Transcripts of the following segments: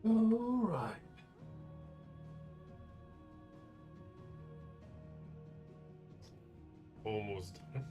All right. Almost done.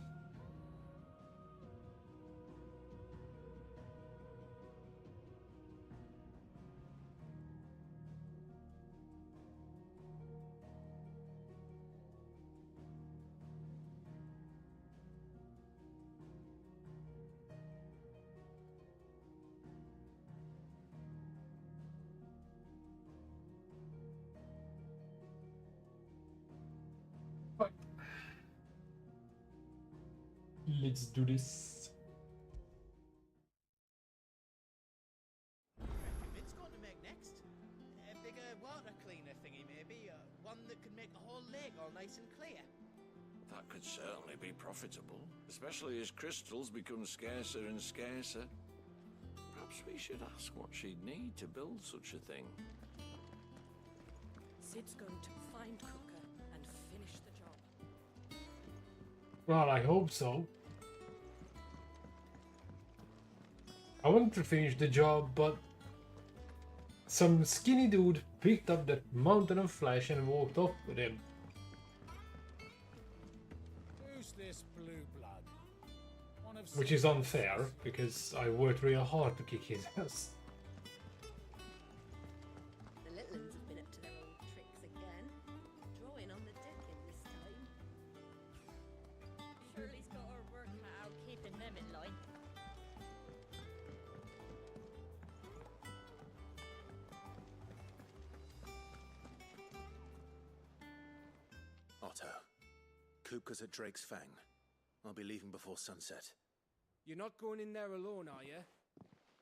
Right. Let's do this. It's going to make next. A bigger water cleaner thingy, maybe. One that could make the whole lake all nice and clear. That could certainly be profitable, especially as crystals become scarcer and scarcer. Perhaps we should ask what she'd need to build such a thing. Sid's going to find Kupka and finish the job. Well, I hope so. I want to finish the job, but some skinny dude picked up that mountain of flesh and walked off with him. Who's this blue blood? One of Which is unfair, because I worked real hard to kick his ass. The little uns have been up to their old tricks again. Drawing on the decking this time. Shirley's got her work cut out keeping them in line. Otto, Kupka's at Drake's Fang. I'll be leaving before sunset. You're not going in there alone, are you?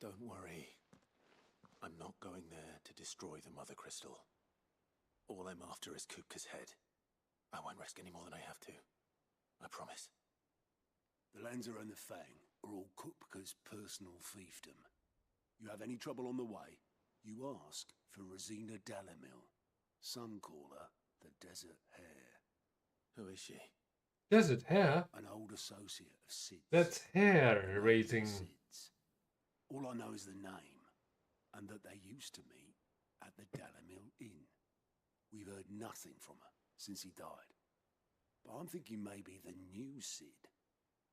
Don't worry. I'm not going there to destroy the Mother Crystal. All I'm after is Kupka's head. I won't risk any more than I have to. I promise. The Lancer and the Fang are all Kupka's personal fiefdom. You have any trouble on the way, you ask for Rosina Dalamil. Some call her the Desert Hare. Who is she? Desert Hare? An old associate of Sid's. That's hair raising. Sid's. All I know is the name, and that they used to meet at the Dalamil Inn. We've heard nothing from her since he died. But I'm thinking maybe the new Sid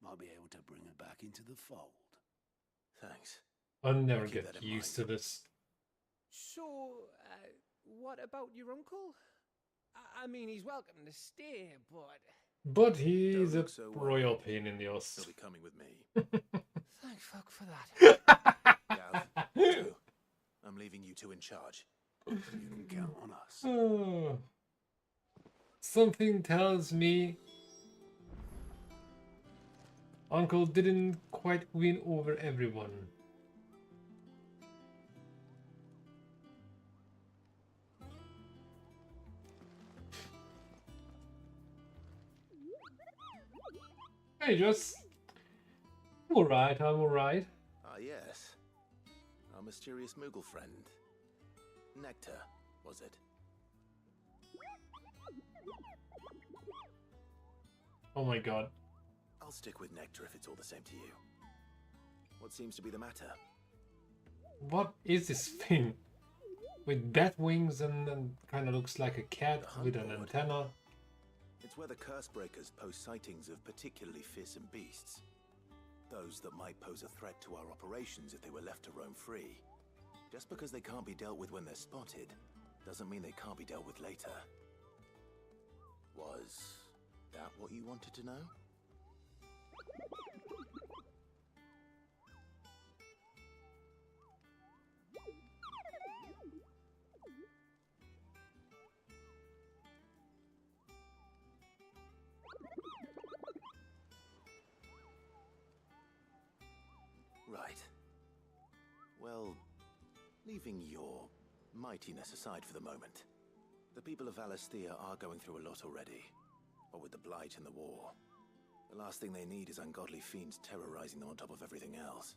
might be able to bring her back into the fold. Thanks. I'll never Keep get that in used mind. to this. So, what about your uncle? I mean, he's welcome to stay, but... But he's Don't a look so royal worried. pain in the ass. He'll be coming with me. Thank fuck for that. Gav, Otto, I'm leaving you two in charge. You can count on us. Oh. Something tells me Uncle didn't quite win over everyone. Hey, just alright, I'm alright. Ah, yes. Our mysterious Moogle friend. Nectar, was it? Oh my god. I'll stick with Nectar if it's all the same to you. What seems to be the matter? What is this thing? With bat wings and kind of looks like a cat The with an hunt board. antenna. It's where the curse breakers post sightings of particularly fearsome beasts. Those that might pose a threat to our operations if they were left to roam free. Just because they can't be dealt with when they're spotted, doesn't mean they can't be dealt with later. Was that what you wanted to know? Right. Well, leaving your mightiness aside for the moment, the people of Valisthea are going through a lot already. What with the Blight and the war, the last thing they need is ungodly fiends terrorizing them on top of everything else.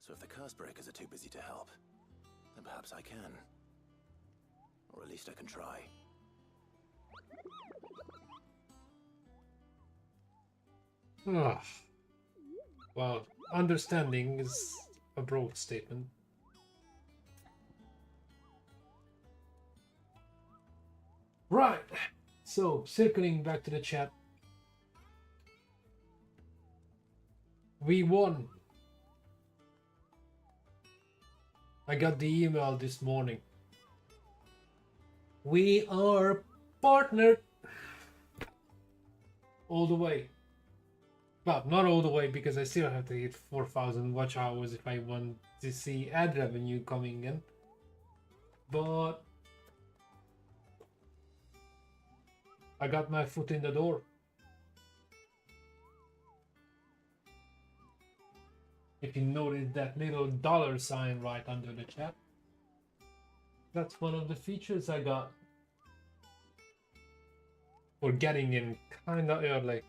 So if the curse breakers are too busy to help, then perhaps I can. Or at least I can try. Ah. Well, understanding is a broad statement. Right. So circling back to the chat, we won. I got the email this morning. We are partnered all the way. Well, not all the way because I still have to hit 4,000 watch hours if I want to see ad revenue coming in. But I got my foot in the door. If you notice that little dollar sign right under the chat, that's one of the features I got for getting in kinda early.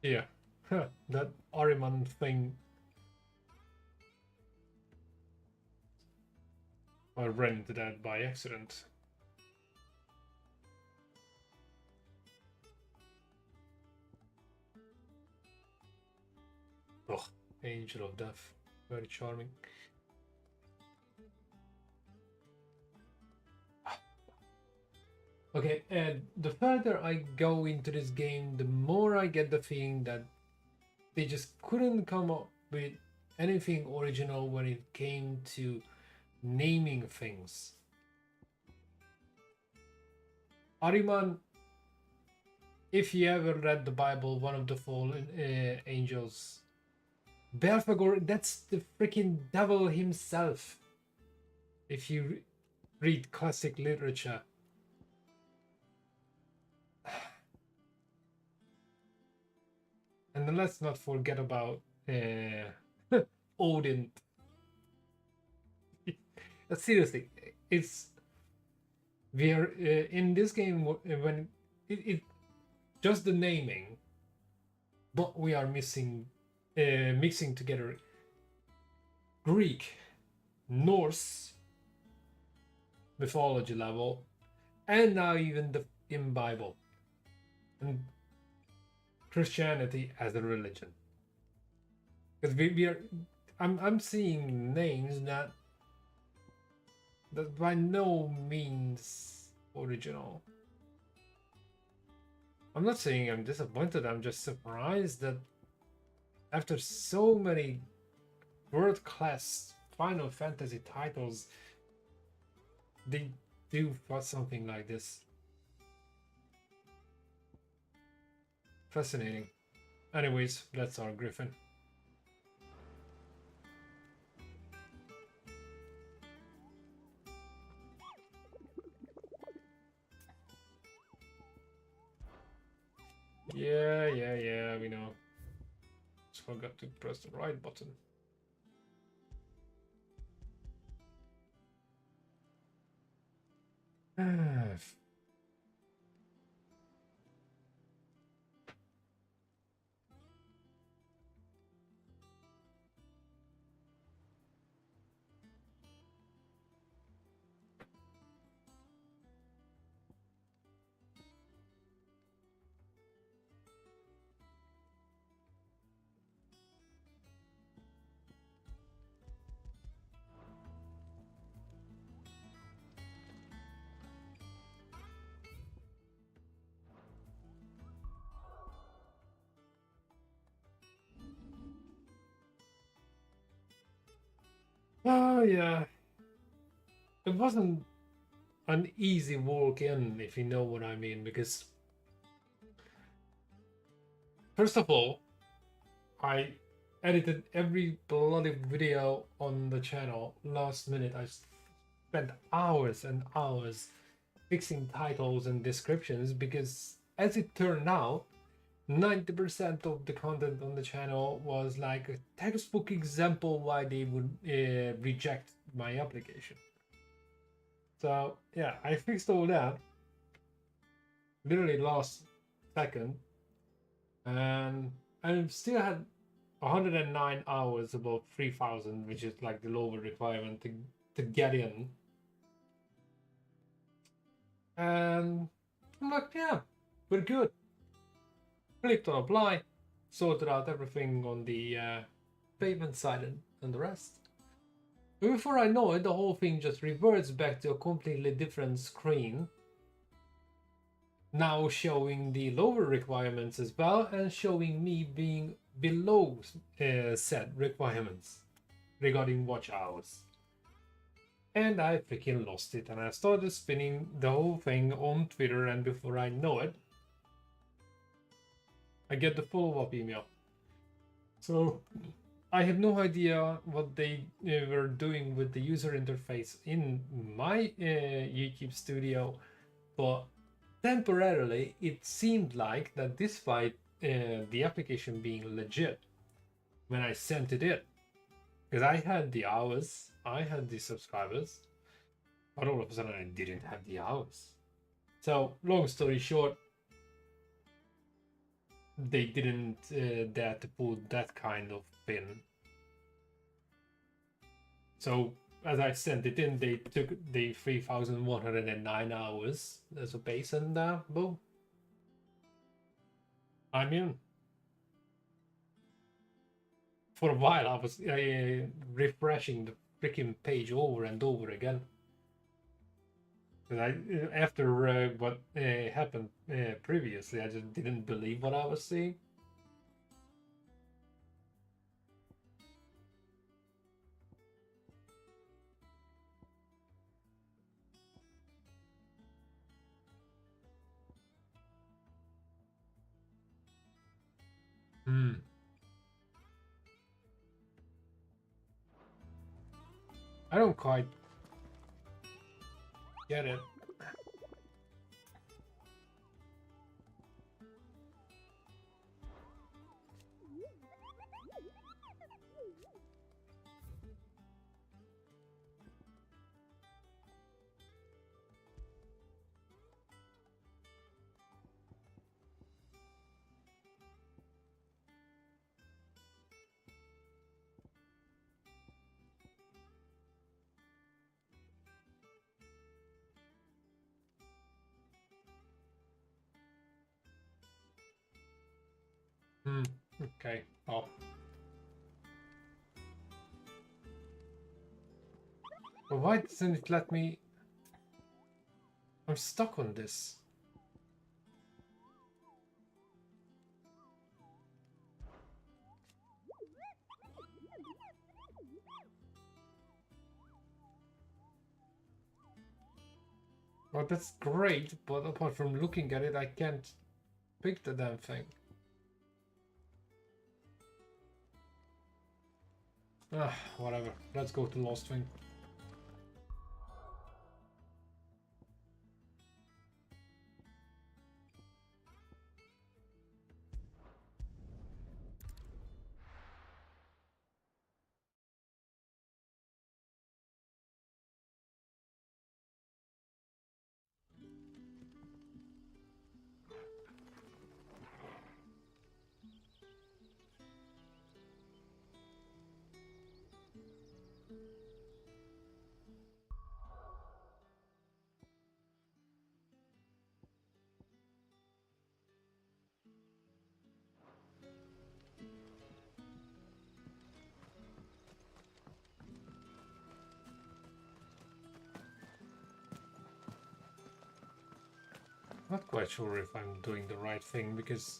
Yeah, that Ariman thing. I ran into that by accident. Oh, Angel of Death. Very charming. Okay, and the further I go into this game, the more I get the feeling that they just couldn't come up with anything original when it came to naming things. Ariman, if you ever read the Bible, one of the fallen angels, Belphegor, that's the freaking devil himself. If you read classic literature. And then let's not forget about Odin. Seriously, it's we are in this game when it just the naming, but we are missing mixing together Greek, Norse mythology level, and now even the in Bible and Christianity as a religion. Because we are, I'm seeing names that by no means original. I'm not saying I'm disappointed, I'm just surprised that after so many world-class Final Fantasy titles, they do something like this. Fascinating. Anyways, that's our Griffin. Yeah, we know. Just forgot to press the right button. Oh yeah, it wasn't an easy walk in, if you know what I mean, because first of all, I edited every bloody video on the channel last minute. I spent hours and hours fixing titles and descriptions because, as it turned out, 90% of the content on the channel was like a textbook example why they would reject my application. So yeah, I fixed all that literally last second, and I still had 109 hours above 3000, which is like the lower requirement to get in. And I'm like, yeah, we're good. Clicked on apply, sorted out everything on the payment side and the rest. But before I know it, the whole thing just reverts back to a completely different screen. Now showing the lower requirements as well, and showing me being below set requirements regarding watch hours. And I freaking lost it, and I started spinning the whole thing on Twitter, and before I know it, I get the follow-up email. So I have no idea what they were doing with the user interface in my YouTube studio, but temporarily it seemed like that despite the application being legit when I sent it in, because I had the hours, I had the subscribers, but all of a sudden I didn't have the hours. So long story short, they didn't dare to pull that kind of pin. So as I sent it in, they took the 3109 hours as a base, and boom, I'm in. For a while I was refreshing the freaking page over and over again. And after what happened previously, I just didn't believe what I was seeing. I don't quite get it. Okay. Oh. But why doesn't it let me? I'm stuck on this. Well, that's great, but apart from looking at it, I can't pick the damn thing. Ah, whatever. Let's go to Lost Wing. Not quite sure if I'm doing the right thing because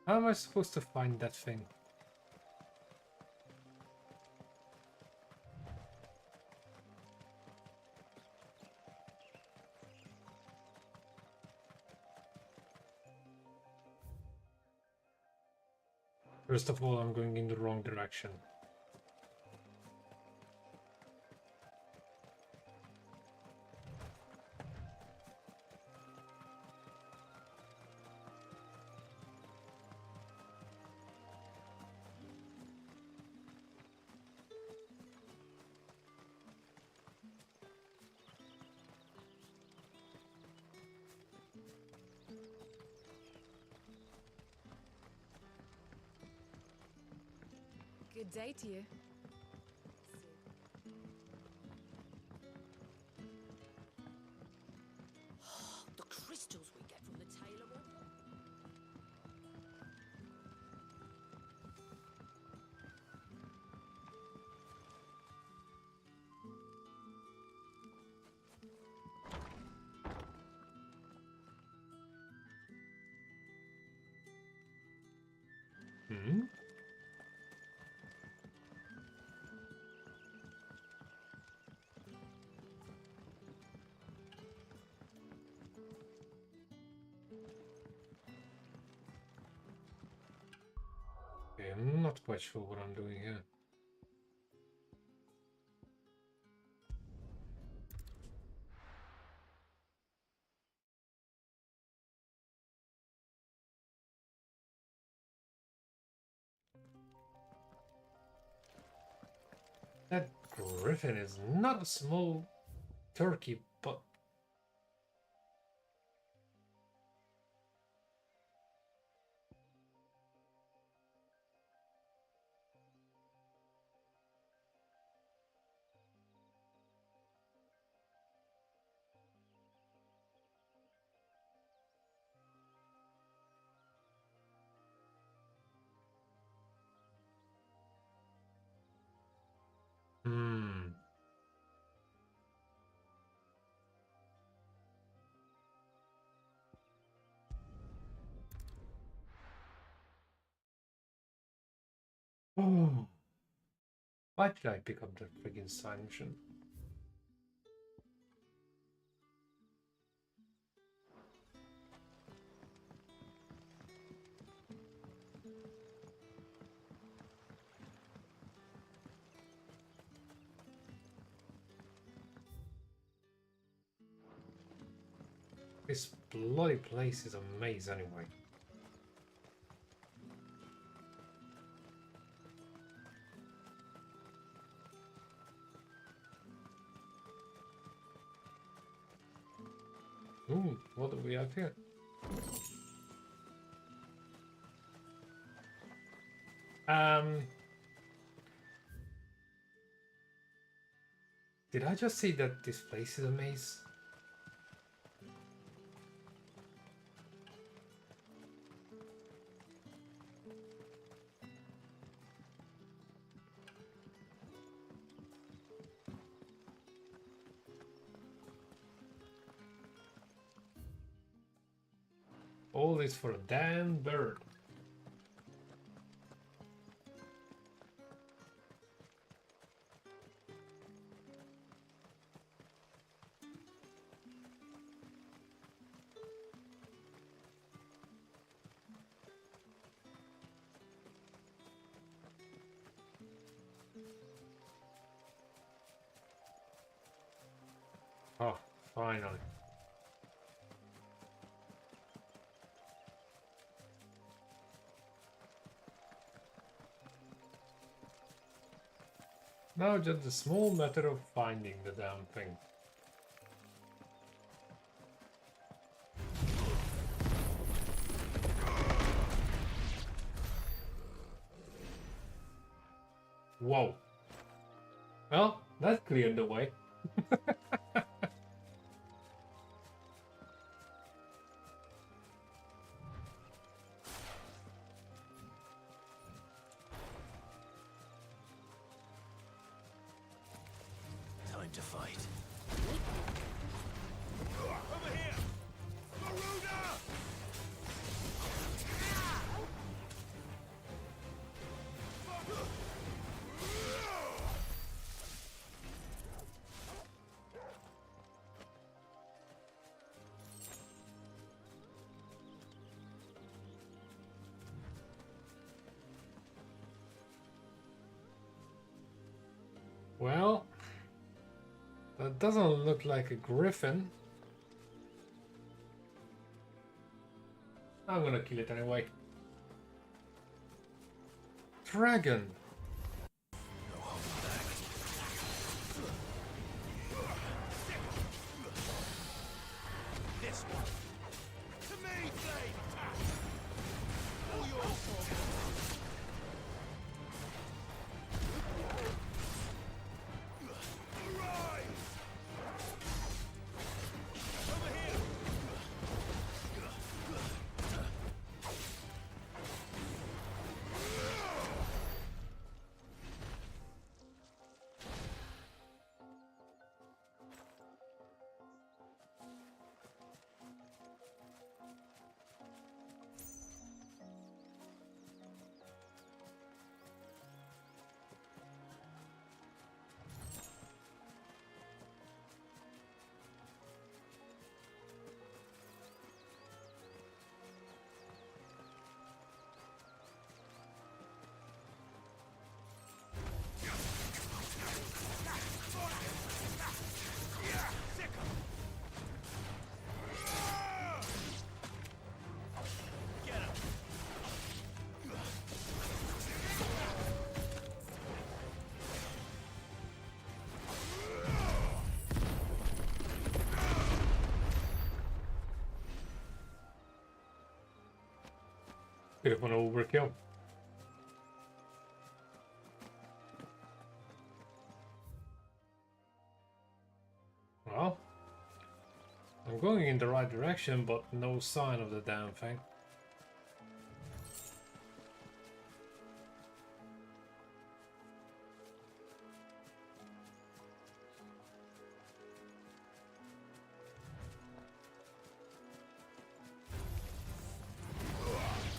How am I supposed to find that thing? First of all, I'm going in the wrong direction. Good day to you. The crystals we get from the tailor will... Hmm? Okay, I'm not quite sure what I'm doing here. That griffin is not a small turkey, but... Hmm. Oh. Why did I pick up that friggin' sanction? This bloody place is a maze anyway. Ooh, what do we have here? Did I just say that this place is a maze? All this for a damn bird. Oh, finally. Now just a small matter of finding the damn thing. Whoa. Well, that cleared the way. Time to fight. Over here! Garuda! Well, that doesn't look like a griffin. I'm gonna kill it anyway. Dragon. This one. To me, Blade! Attack! All yours, Arise! Over here! Bit of an overkill. Well, I'm going in the right direction, but no sign of the damn thing.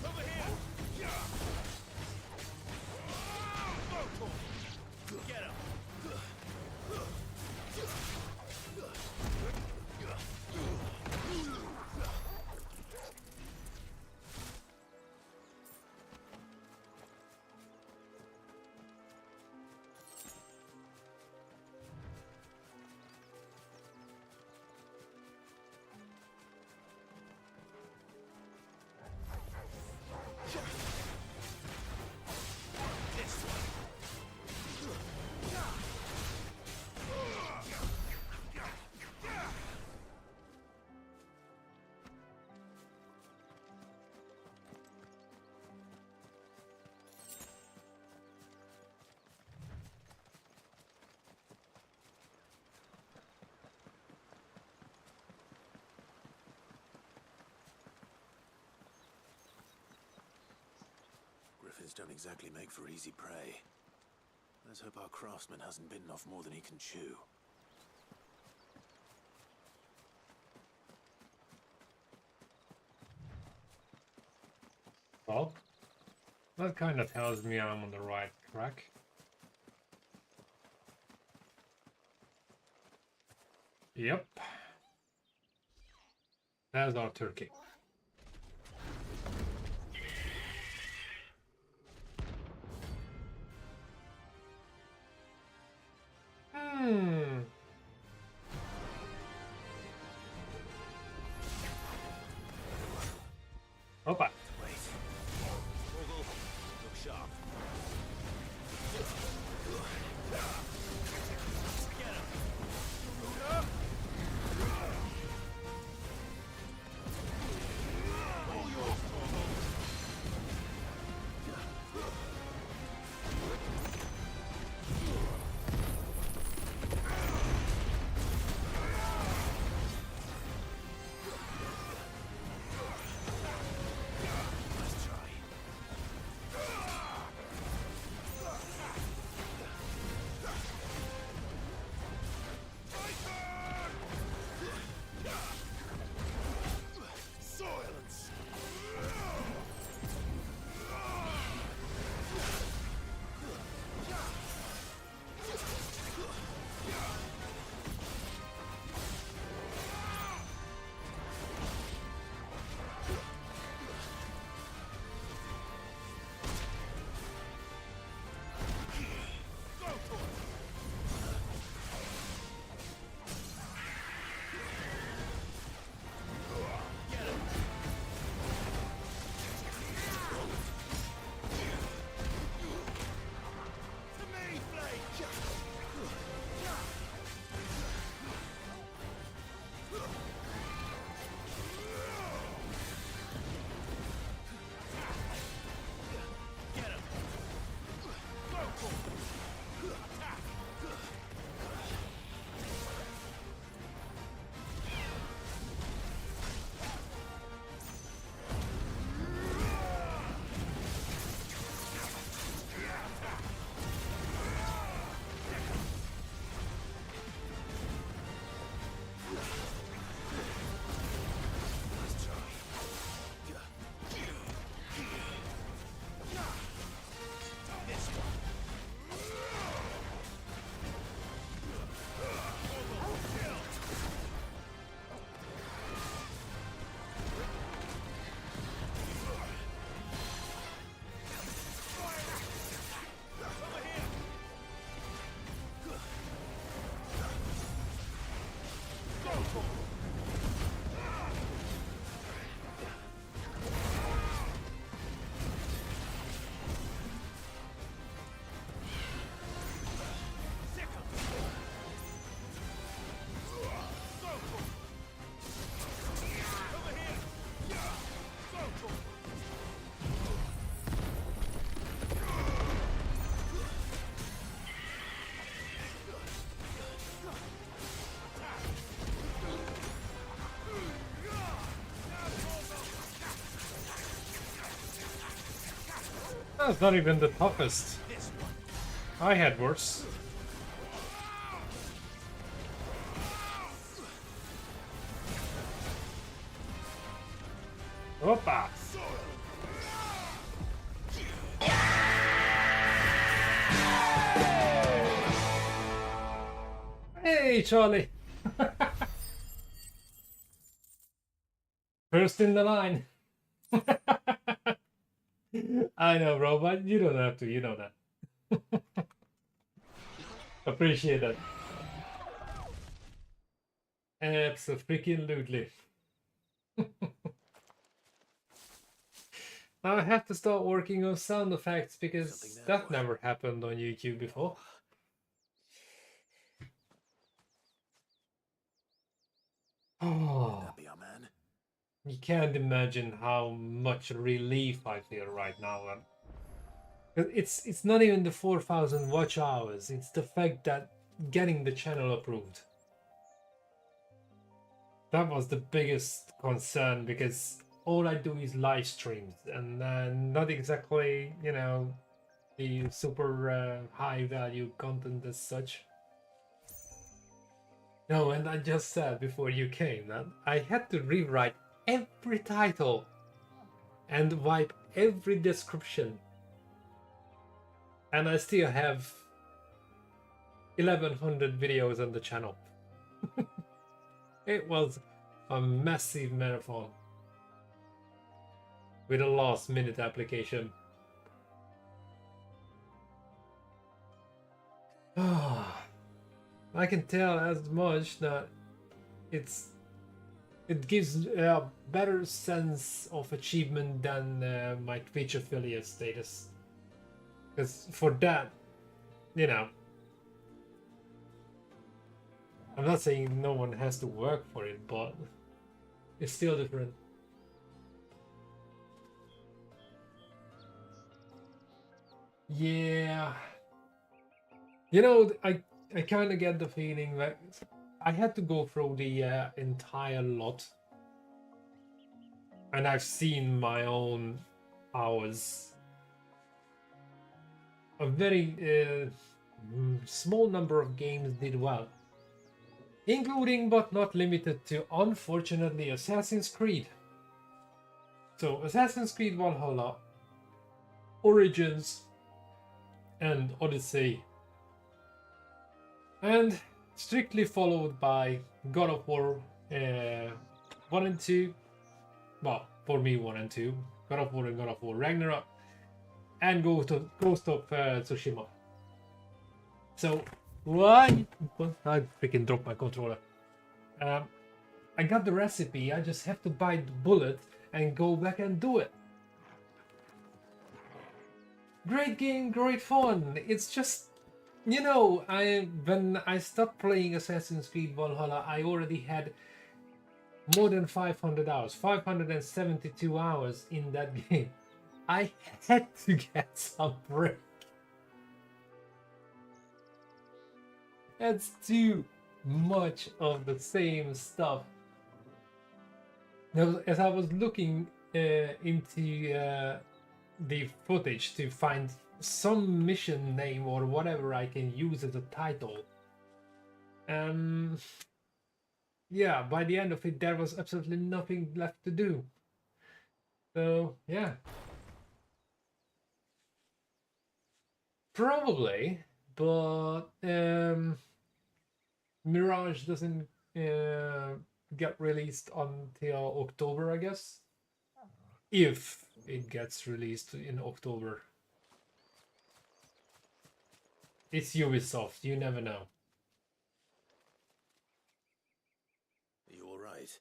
Over here! Get him! This one. Griffins don't exactly make for easy prey. Let's hope our craftsman hasn't bitten off more than he can chew. Well, that kind of tells me I'm on the right track. Yep. There's our turkey. Opa. Wait. Mogul, look sharp. Get him! That's not even the toughest. I had worse. Opa! Hey, Charlie! First in the line. I know, bro, but you don't have to, you know that. Appreciate that. Absolutely. Now I have to start working on sound effects because that never happened on YouTube before. Oh, That be our man? you can't imagine how much relief I feel right now. It's not even the 4,000 watch hours. It's the fact that getting the channel approved. That was the biggest concern because all I do is live streams and not exactly, you know, the super high value content as such. No, and I just said before you came that I had to rewrite every title and wipe every description. And I still have 1100 videos on the channel. It was a massive marathon with a last minute application. I can tell as much that it gives a better sense of achievement than my Twitch affiliate status. Because for that, you know, I'm not saying no one has to work for it, but it's still different. Yeah. You know, I kind of get the feeling that I had to go through the entire lot. And I've seen my own hours. A very small number of games did well. Including but not limited to, unfortunately, Assassin's Creed. So, Assassin's Creed Valhalla, Origins, and Odyssey. And strictly followed by God of War 1 and 2. Well, for me, 1 and 2. God of War and God of War Ragnarok. And Ghost of Tsushima. So, why? I freaking dropped my controller. I got the recipe, I just have to buy the bullet and go back and do it. Great game, great fun. It's just, you know, when I stopped playing Assassin's Creed Valhalla, I already had more than 500 hours, 572 hours in that game. I had to get some break. That's too much of the same stuff. Now, as I was looking into the footage to find some mission name or whatever I can use as a title, yeah, by the end of it, there was absolutely nothing left to do. So, yeah. Probably, but Mirage doesn't get released until October, I guess. If it gets released in October. It's Ubisoft, you never know. Are you alright?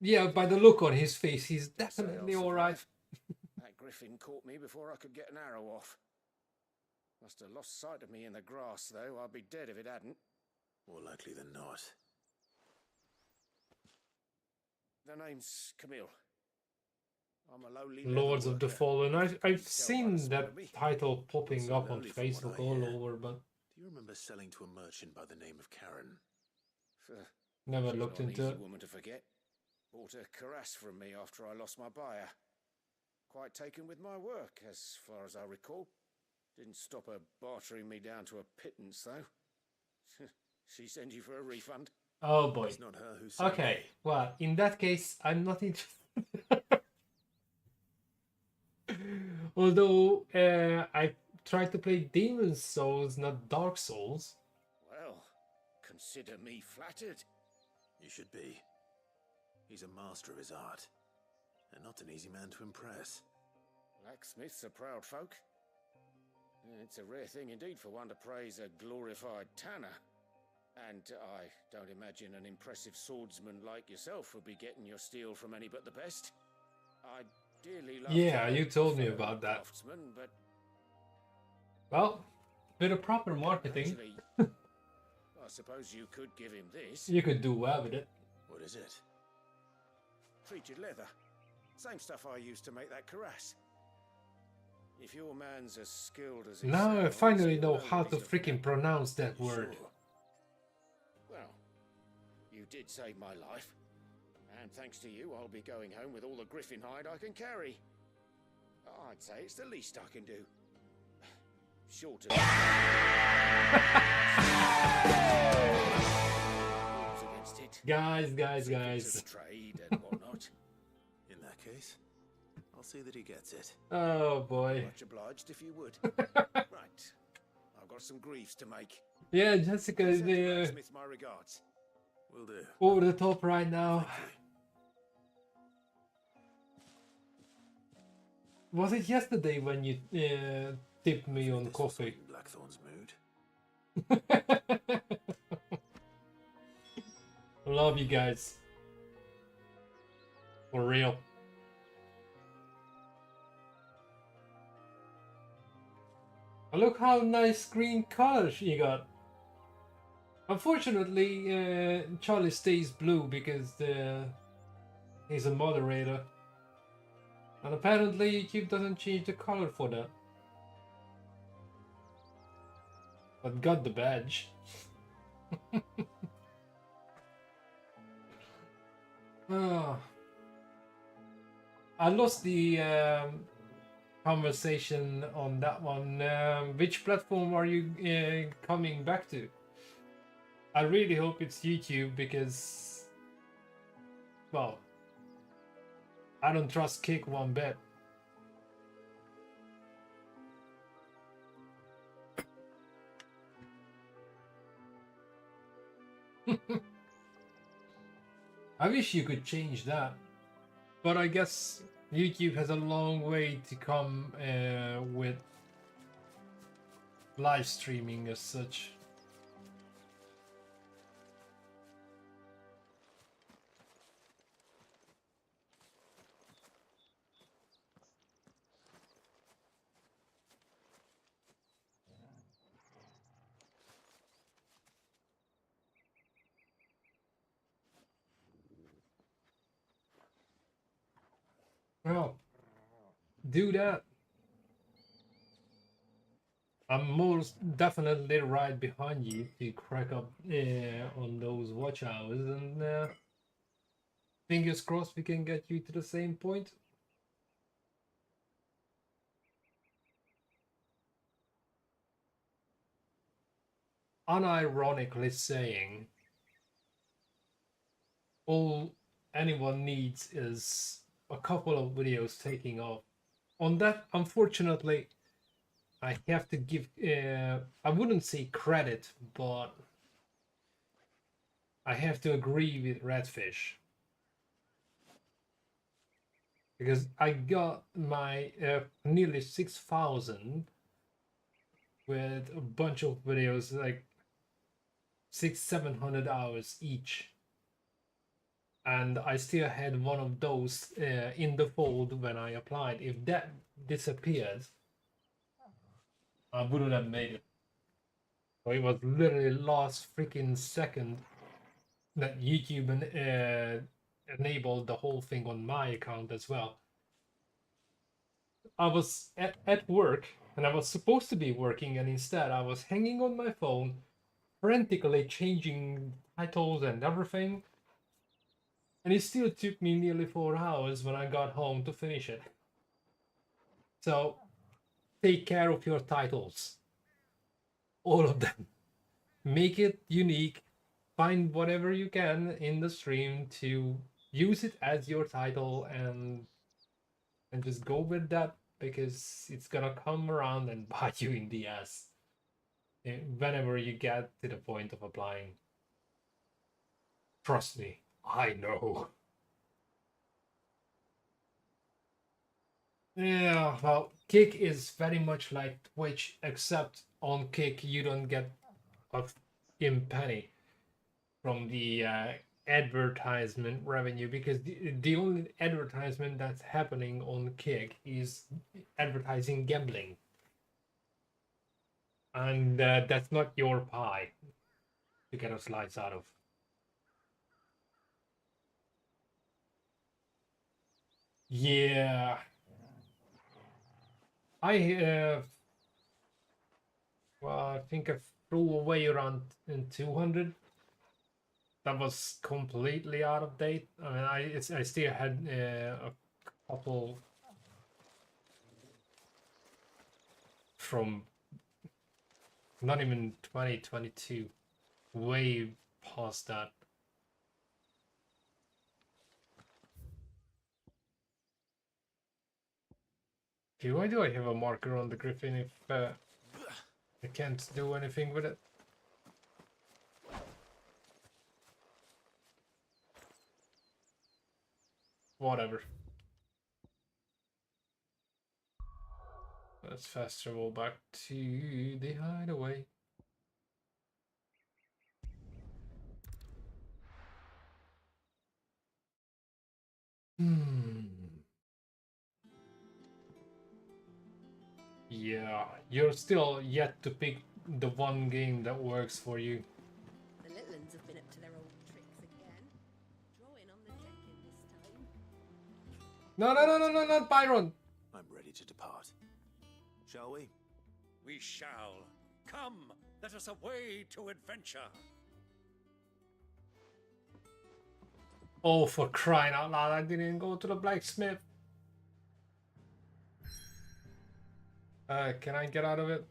Yeah, by the look on his face, he's definitely alright. That griffin caught me before I could get an arrow off. Must have lost sight of me in the grass, though. I'd be dead if it hadn't. More likely than not. The name's Camille. I'm a lowly Lords of the leatherworker. Fallen. I've Tell by seen the smell that of me. title popping So up on lonely from what Facebook I all hear. over, but Do you remember selling to a merchant by the name of Karen? never She's looked not an into easy it. woman to forget. Bought a cuirass from me after I lost my buyer. quite taken with my work, as far as I recall. Didn't stop her bartering me down to a pittance, though. She send you for a refund? Oh boy. It's not her who sent Okay, me. well, in that case, I'm not interested. Although I tried to play Demon's Souls, not Dark Souls. Well, consider me flattered. You should be. He's a master of his art, and not an easy man to impress. Blacksmiths are proud folk. It's a rare thing indeed for one to praise a glorified tanner. And I don't imagine an impressive swordsman like yourself would be getting your steel from any but the best. I dearly love Yeah, to you help told me fellow about that. craftsmen, but Well, with a proper marketing, actually, I suppose you could give him this. you could do well with it. What is it? Treated leather. Same stuff I used to make that cuirass. If your man's as skilled as he Now I sounds, finally he'll know what how he's to looking freaking at. pronounce that You word. sure? Well, you did save my life. And thanks to you, I'll be going home with all the griffin hide I can carry. I'd say it's the least I can do. Short of... Rules against it. Guys. Secrets of trade and whatnot. In that case, I'll see that he gets it. Oh boy. Much obliged if you would. Right. I've got some griefs to make. Yeah, Jessica is Send the blacksmith my regards. Will do. over the top right now. Thank you. Was it yesterday when you tipped me on This will coffee? sweeten Blackthorn's mood. Love you guys. For real. Oh, look how nice green color she got. Unfortunately, Charlie stays blue because he's a moderator. And apparently YouTube doesn't change the color for that. But got the badge. Ah. I lost the conversation on that one. Which platform are you coming back to? I really hope it's YouTube because, well, I don't trust Kick one bit. I wish you could change that, but I guess YouTube has a long way to come with live streaming as such. Well, do that. I'm most definitely right behind you to crack up on those watch hours, and fingers crossed we can get you to the same point. Unironically saying, all anyone needs is a couple of videos taking off. On that, unfortunately, I have to give, I wouldn't say credit, but I have to agree with Redfish. Because I got my nearly 6,000 with a bunch of videos, like 600-700 hours each. And I still had one of those in the fold when I applied. If that disappeared, I wouldn't have made it. So it was literally last freaking second that YouTube enabled the whole thing on my account as well. I was at work and I was supposed to be working, and instead I was hanging on my phone, frantically changing titles and everything. And it still took me nearly 4 hours when I got home to finish it. So take care of your titles, all of them. Make it unique. Find whatever you can in the stream to use it as your title, and just go with that, because it's gonna come around and bite you in the ass whenever you get to the point of applying. Trust me, I know. Yeah, well, Kick is very much like Twitch, except on Kick you don't get a penny from the advertisement revenue, because the only advertisement that's happening on Kick is advertising gambling, and that's not your pie to get a slice out of. Yeah, I well, I think I threw away around 200. That was completely out of date. I mean, I still had a couple from not even 2022, way past that. Okay, why do I have a marker on the griffin if I can't do anything with it? Whatever. Let's fast travel back to the hideaway. Yeah, you're still yet to pick the one game that works for you. The little uns have been up to their old tricks again. Drawing on the decking this time. No, not Byron! I'm ready to depart. Shall we? We shall. Come, let us away to adventure. Oh, for crying out loud, I didn't go to the blacksmith. Can I get out of it?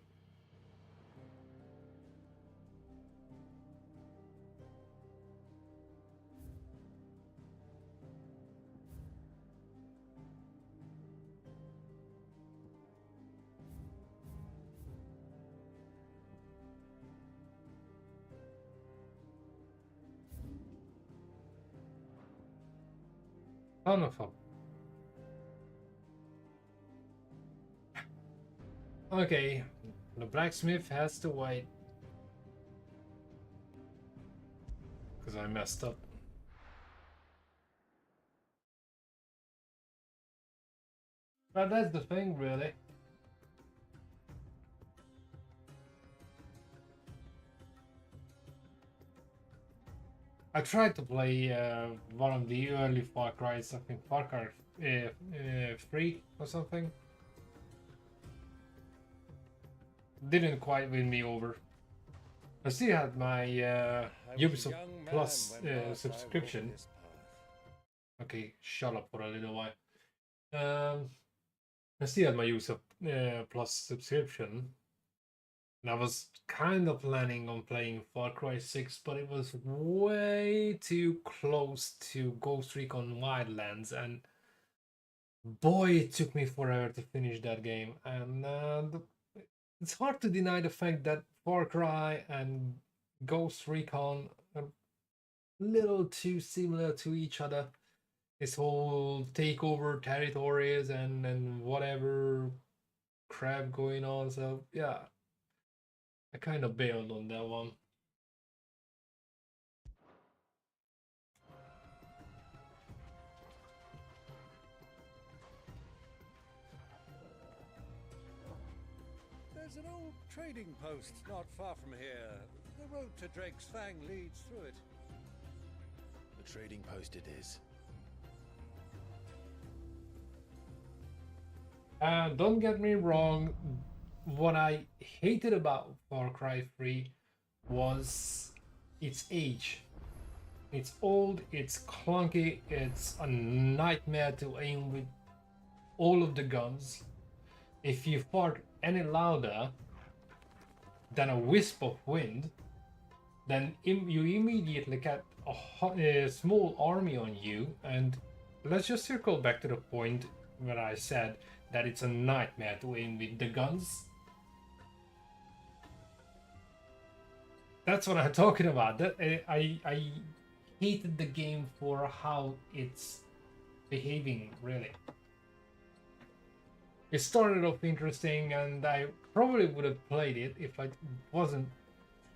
Wonderful. Okay, the blacksmith has to wait. Because I messed up. But that's the thing, really. I tried to play one of the early Far Cry's, I think Far Cry 3 or something. Didn't quite win me over. I still had my Ubisoft Plus subscription. Okay, shut up for a little while. I still had my Ubisoft Plus subscription. And I was kind of planning on playing Far Cry 6, but it was way too close to Ghost Recon Wildlands, and boy, it took me forever to finish that game. And it's hard to deny the fact that Far Cry and Ghost Recon are a little too similar to each other. This whole takeover territories and whatever crap going on. So yeah, I kind of bailed on that one. There's an old trading post not far from here. The road to Drake's Fang leads through it. The trading post it is. Don't get me wrong, what I hated about Far Cry 3 was its age. It's old, it's clunky, it's a nightmare to aim with all of the guns. if you fart any louder than a wisp of wind, then you immediately get a small army on you. And let's just circle back to the point where I said that it's a nightmare to aim with the guns. That's what I'm talking about. That I hated the game for how it's behaving, really. It started off interesting, and I probably would have played it if I wasn't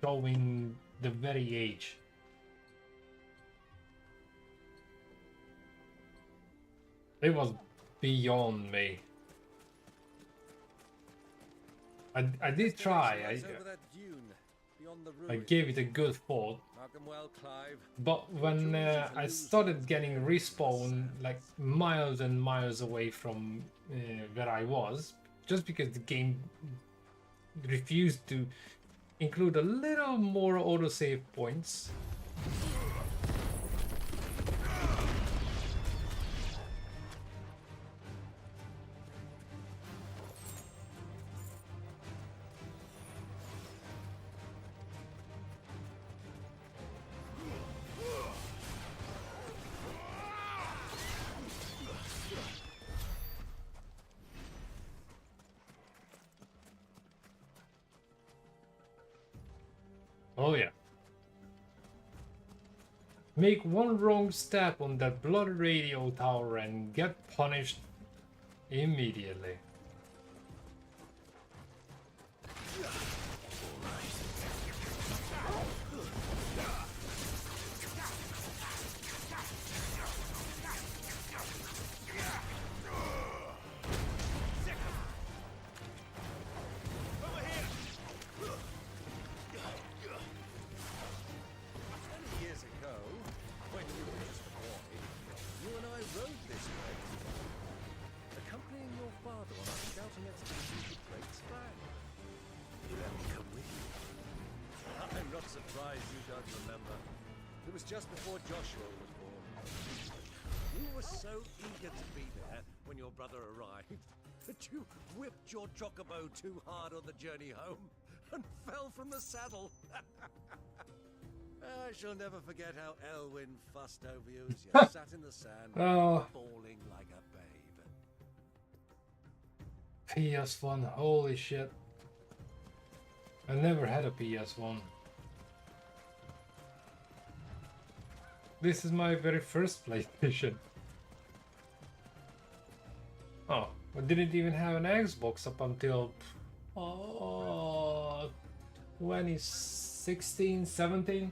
showing the very age. It was beyond me. I did try. I gave it a good thought. But when I started getting respawn like miles and miles away from where I was, just because the game refused to include a little more autosave points. Oh yeah. Make one wrong step on that blood radio tower and get punished immediately. It was just before Joshua was born. You were so eager to be there when your brother arrived that you whipped your chocobo too hard on the journey home and fell from the saddle. I shall never forget how Elwyn fussed over you as you sat in the sand, bawling like a babe. PS1, holy shit. I never had a PS1. This is my very first PlayStation. Oh, I didn't even have an Xbox up until 2016, 17.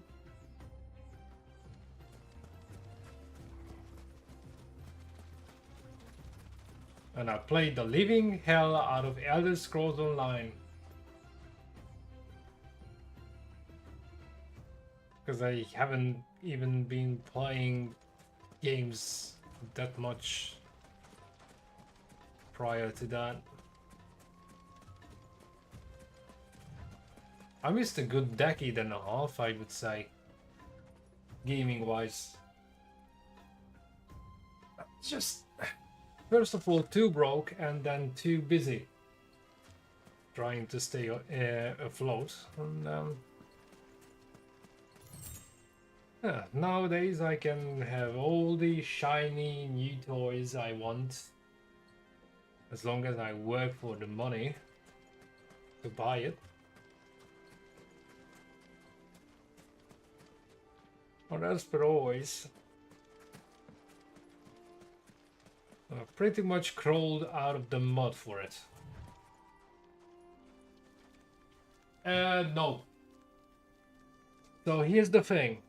And I played the living hell out of Elder Scrolls Online. Because I haven't even been playing games that much prior to that. I missed a good decade and a half, I would say, gaming wise. Just, first of all, too broke and then too busy trying to stay afloat. And yeah, nowadays I can have all the shiny new toys I want, as long as I work for the money to buy it. Or as per always, I pretty much crawled out of the mud for it. No. So here's the thing.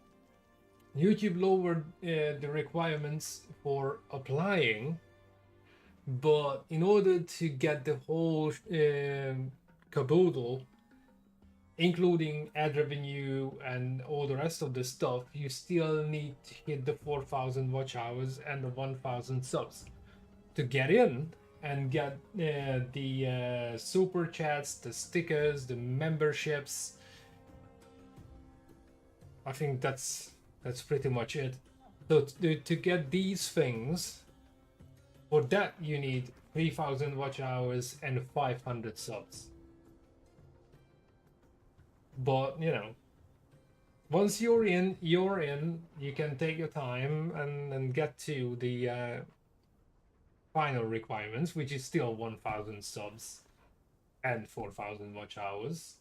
YouTube lowered the requirements for applying, but in order to get the whole caboodle, including ad revenue and all the rest of the stuff, you still need to hit the 4,000 watch hours and the 1,000 subs to get in and get the super chats, the stickers, the memberships. I think that's pretty much it. So to get these things, for that you need 3,000 watch hours and 500 subs. But you know, once you're in, you're in. You can take your time and get to the final requirements, which is still 1,000 subs and 4,000 watch hours.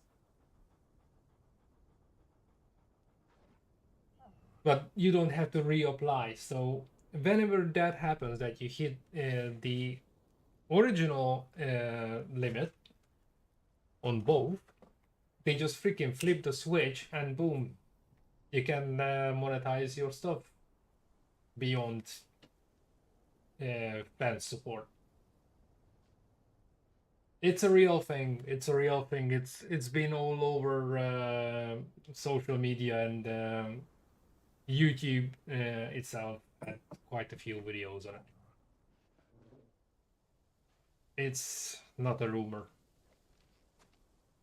But you don't have to reapply. So whenever that happens, that you hit the original limit on both, they just freaking flip the switch and boom, you can monetize your stuff beyond fan support. It's a real thing. It's a real thing. It's been all over social media, and YouTube itself had quite a few videos on it. It's not a rumor.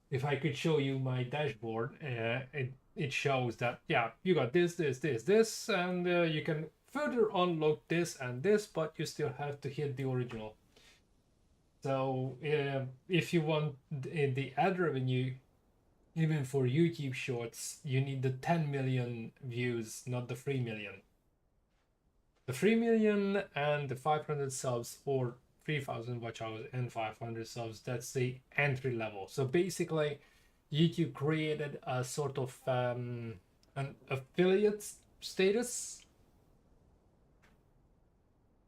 If I could show you my dashboard, it shows that, yeah, you got this, and you can further unlock this and this, but you still have to hit the original. So if you want the ad revenue, even for YouTube Shorts, you need the 10 million views, not the 3 million. The 3 million and the 500 subs, or 3,000 watch hours and 500 subs, that's the entry level. So basically, YouTube created a sort of an affiliate status.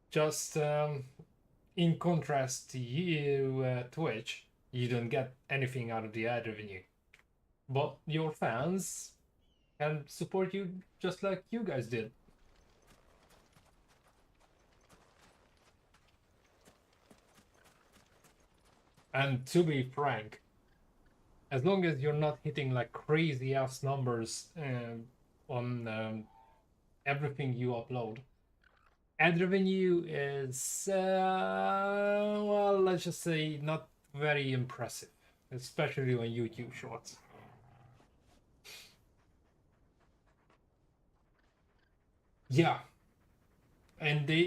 Just in contrast to you, Twitch, you don't get anything out of the ad revenue. But your fans can support you just like you guys did. And to be frank, as long as you're not hitting like crazy ass numbers on everything you upload, ad revenue is, well, let's just say not very impressive, especially on YouTube Shorts. Yeah, and they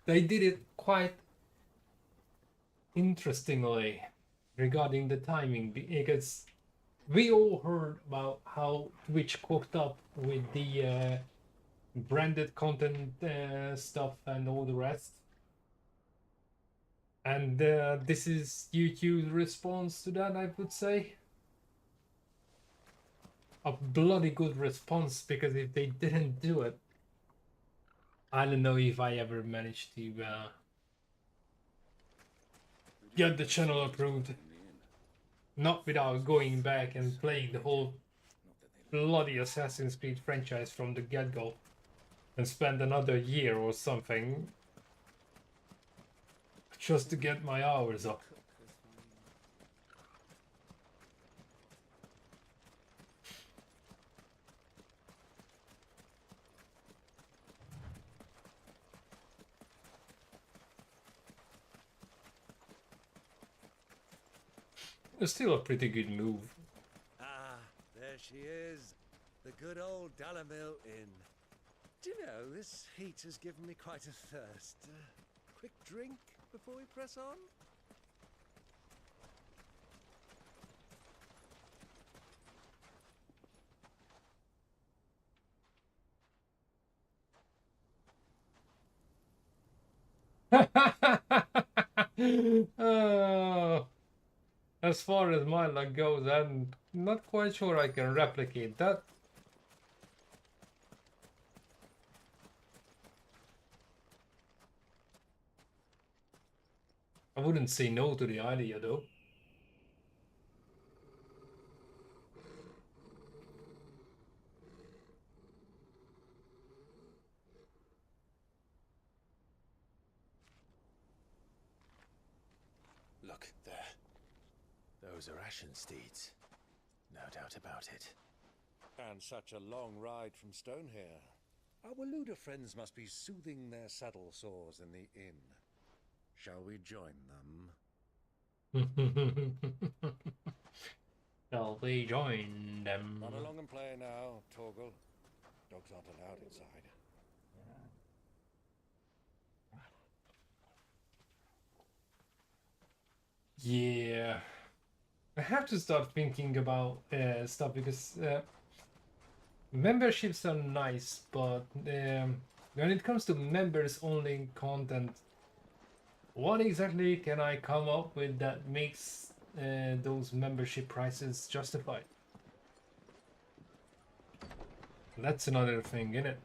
did it quite interestingly regarding the timing, because we all heard about how Twitch cooked up with the branded content stuff and all the rest, and this is YouTube's response to that, I would say. A bloody good response, because if they didn't do it, I don't know if I ever managed to get the channel approved. Not without going back and playing the whole bloody Assassin's Creed franchise from the get-go and spend another year or something just to get my hours up. It's still a pretty good move. Ah, there she is. The good old Dalamil Inn. Do you know, this heat has given me quite a thirst. Quick drink before we press on? Oh, as far as my luck goes, I'm not quite sure I can replicate that. I wouldn't say no to the idea, though. Look, there. Those are Ashen steeds. No doubt about it. And such a long ride from Stonehair. Our Luda friends must be soothing their saddle sores in the inn. Shall we join them? Shall we join them? Run along and play now, Torgal. Dogs aren't allowed inside. Yeah, I have to start thinking about stuff because memberships are nice, but when it comes to members only content, what exactly can I come up with that makes those membership prices justified? That's another thing, isn't it?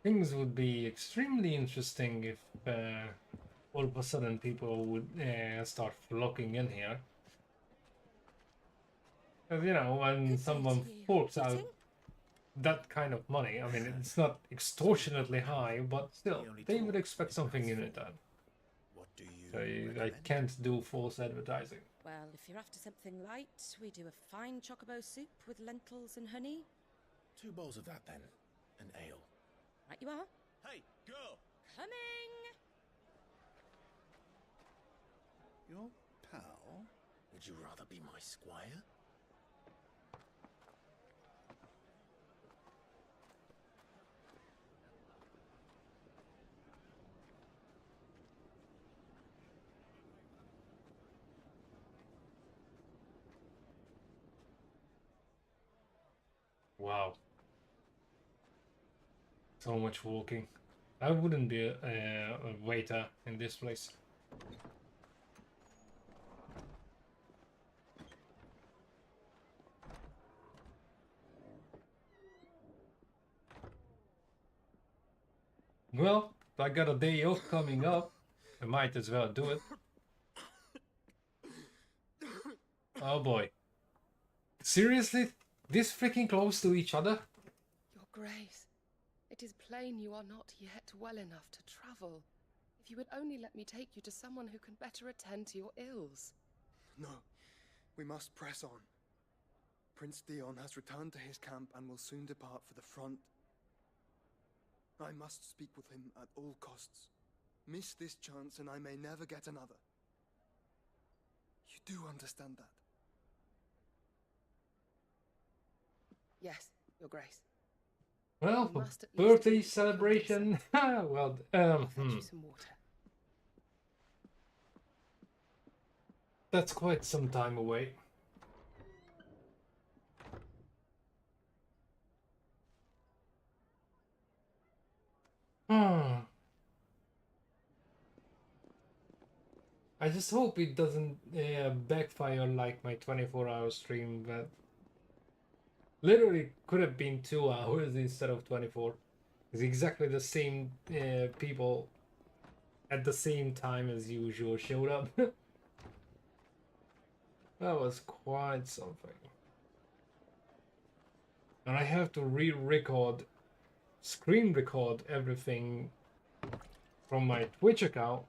Things would be extremely interesting if all of a sudden people would start flocking in here. Because, you know, when Good day someone to you. forks out Eating? that kind of money, I mean, it's not extortionately high, but still, they would expect something in return. What do you So I recommend? can't do false advertising. Well, if you're after something light, we do a fine chocobo soup with lentils and honey. 2 bowls of that then. An ale. Right you are. Hey, girl! Coming! Your pal? Would you rather be my squire? Wow. So much walking. I wouldn't be a waiter in this place. Well, I got a day off coming up. I might as well do it. Oh boy. Seriously? This freaking close to each other? Your Grace, it is plain you are not yet well enough to travel. If you would only let me take you to someone who can better attend to your ills. No, we must press on. Prince Dion has returned to his camp and will soon depart for the front. I must speak with him at all costs. Miss this chance and I may never get another. You do understand that? Yes, Your Grace. Well, We for must at least birthday do what you celebration. Well, I'll fetch you some water. that's quite some time away. Hmm. I just hope it doesn't backfire like my 24-hour stream that literally could have been 2 hours instead of 24. It's exactly the same people at the same time as usual showed up. That was quite something. And I have to re-record, screen record everything from my Twitch account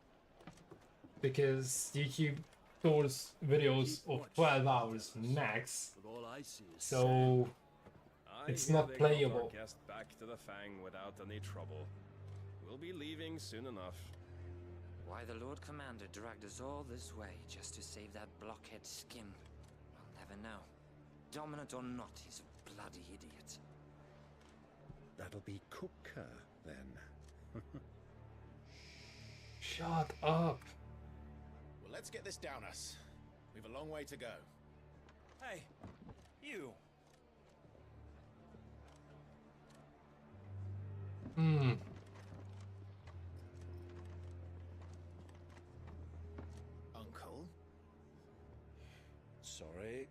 because YouTube stores videos of 12 hours max, But all I see is so it's not They got playable. our guest back to the Fang without any trouble. We'll be leaving soon enough. Why the Lord Commander dragged us all this way just to save that blockhead Skim, we'll never know. Dominant or not, he's a bloody idiot. That'll be Kupka, then. Shut up. Well, let's get this down us. We've a long way to go. Hey, you. Hmm. Uncle? Sorry.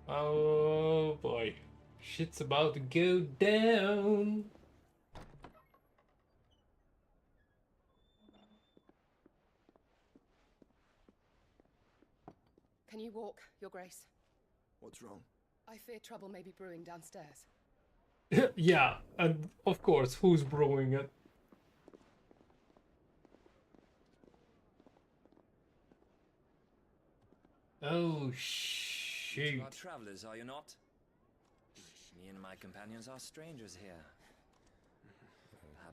Oh boy. Shit's about to go down. Can you walk, Your Grace? What's wrong? I fear trouble may be brewing downstairs. Yeah, and of course, who's brewing it? Oh, You shoot. two are travelers, are you not? Me and my companions are strangers here.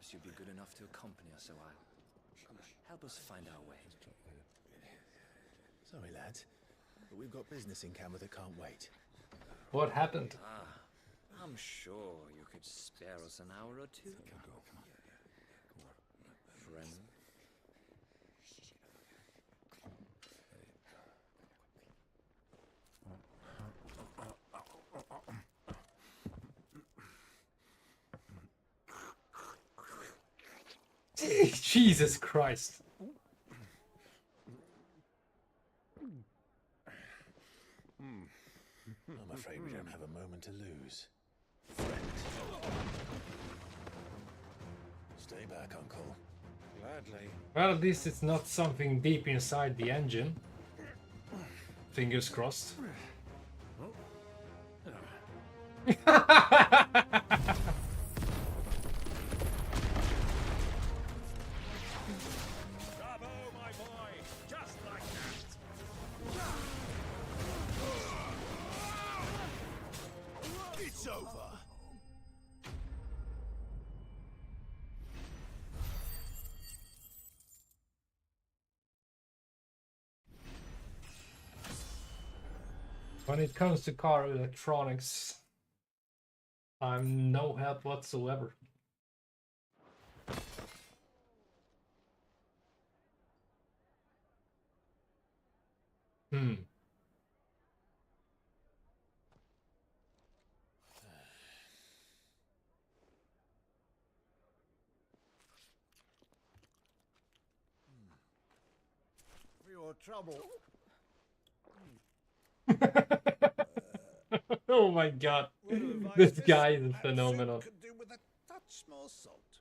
Perhaps you'd be good enough to accompany us a while. Help us find our way. Sorry, lads, but we've got business in camera that can't wait. What happened? I'm sure you could spare us an hour or two. Friend. Jesus Christ. I'm afraid we don't have a moment to lose. Friend. Stay back, Uncle. Gladly. Well, at least it's not something deep inside the engine. Fingers crossed. Bravo, my boy! Just like that! It's over! When it comes to car electronics, I'm no help whatsoever. For your trouble. Oh my god. This guy is phenomenal. Could do with a touch more salt.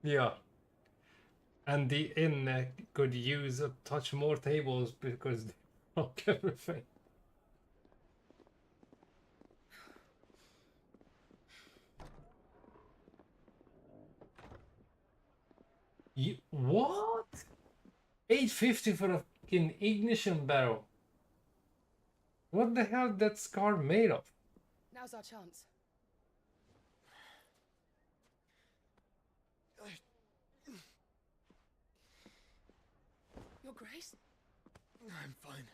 Yeah. And the inn could use a touch more tables because they broke everything. What? 850 for a fucking ignition barrel. What the hell is that car made of? Now's our chance. Your Grace? I'm fine.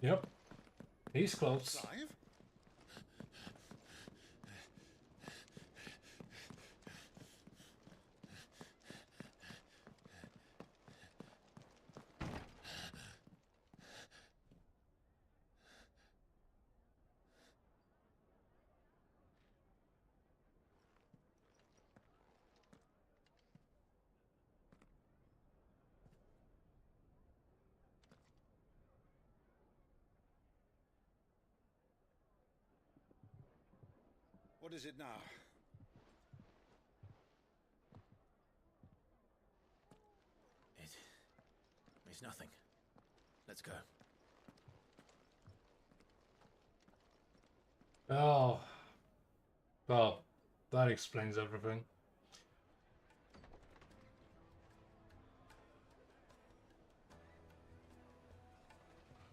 Yep. He's close. Clive? What is it now? It's nothing. Let's go. Oh. Well, that explains everything.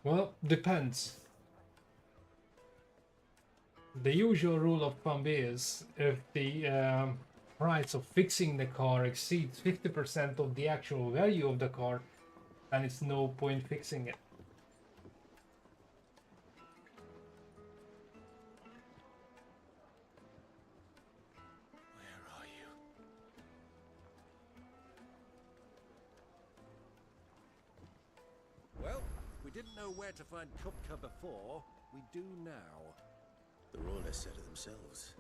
Well, depends. The usual rule of thumb is if the price of fixing the car exceeds 50% of the actual value of the car, then it's no point fixing it. Where are you? Well, we didn't know where to find Kupka before. We do now. The Royalists said it themselves.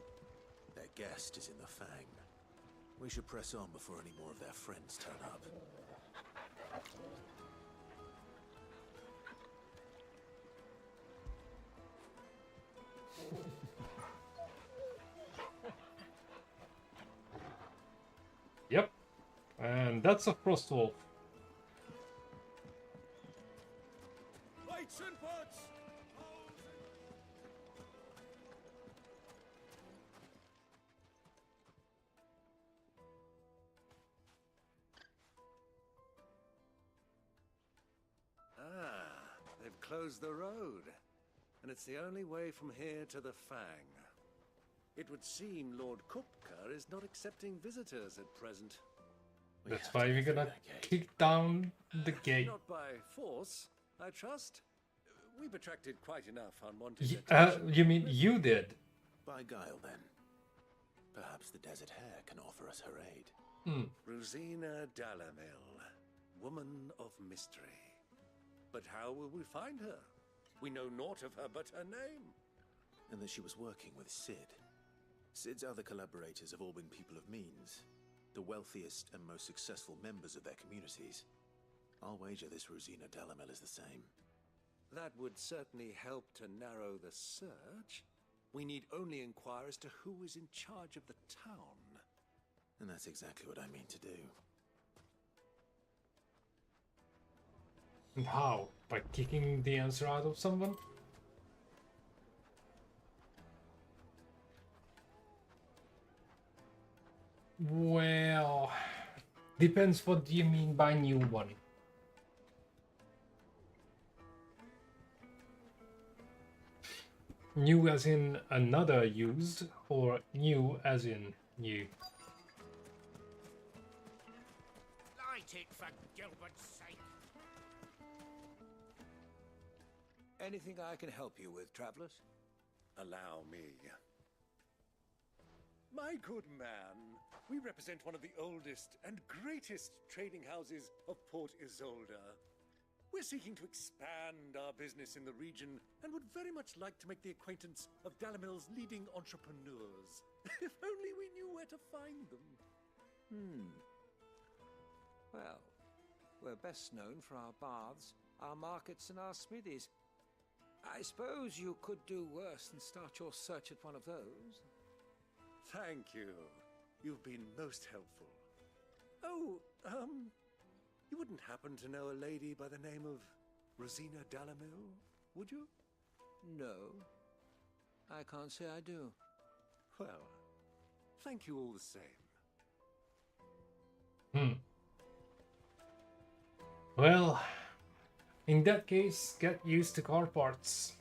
Their guest is in the Fang. We should press on before any more of their friends turn up. Yep. And that's a frost wolf. Lights and pots! They've closed the road, and it's the only way from here to the Fang. It would seem Lord Kupka is not accepting visitors at present. That's why we're gonna kick down the gate. Not by force, I trust. We've attracted quite enough unwanted attention. You mean you did? By guile, then. Perhaps the Desert Hare can offer us her aid. Rosina Dalamil, woman of mystery. But how will we find her? We know naught of her but her name. And that she was working with Sid. Sid's other collaborators have all been people of means, the wealthiest and most successful members of their communities. I'll wager this Rosina Dalamel is the same. That would certainly help to narrow the search. We need only inquire as to who is in charge of the town. And that's exactly what I mean to do. And how? By kicking the answer out of someone? Well, depends what do you mean by new one. New as in another used, or new as in new? Light it, for Gilbert's sake. Anything I can help you with, travelers? Allow me. My good man, we represent one of the oldest and greatest trading houses of Port Isolde. We're seeking to expand our business in the region and would very much like to make the acquaintance of Dalamil's leading entrepreneurs. If only we knew where to find them. Well, we're best known for our baths, our markets, and our smithies. I suppose you could do worse than start your search at one of those. Thank you. You've been most helpful. Oh, you wouldn't happen to know a lady by the name of Rosina Dalamil, would you? No, I can't say I do. Well, thank you all the same. Well, in that case, get used to car parts.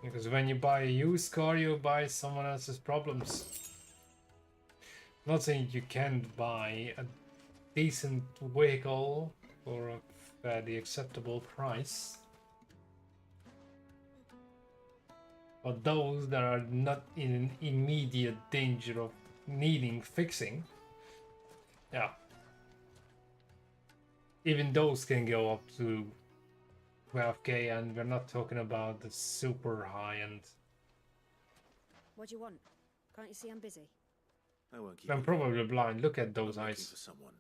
Because when you buy a used car, you buy someone else's problems. Not saying you can't buy a decent vehicle for a fairly acceptable price. But those that are not in immediate danger of needing fixing, yeah. Even those can go up to 12k, and we're not talking about the super high-end. What do you want? Can't you see I'm busy? I won't keep I'm you probably blind. Look at those I'm looking eyes. for someone.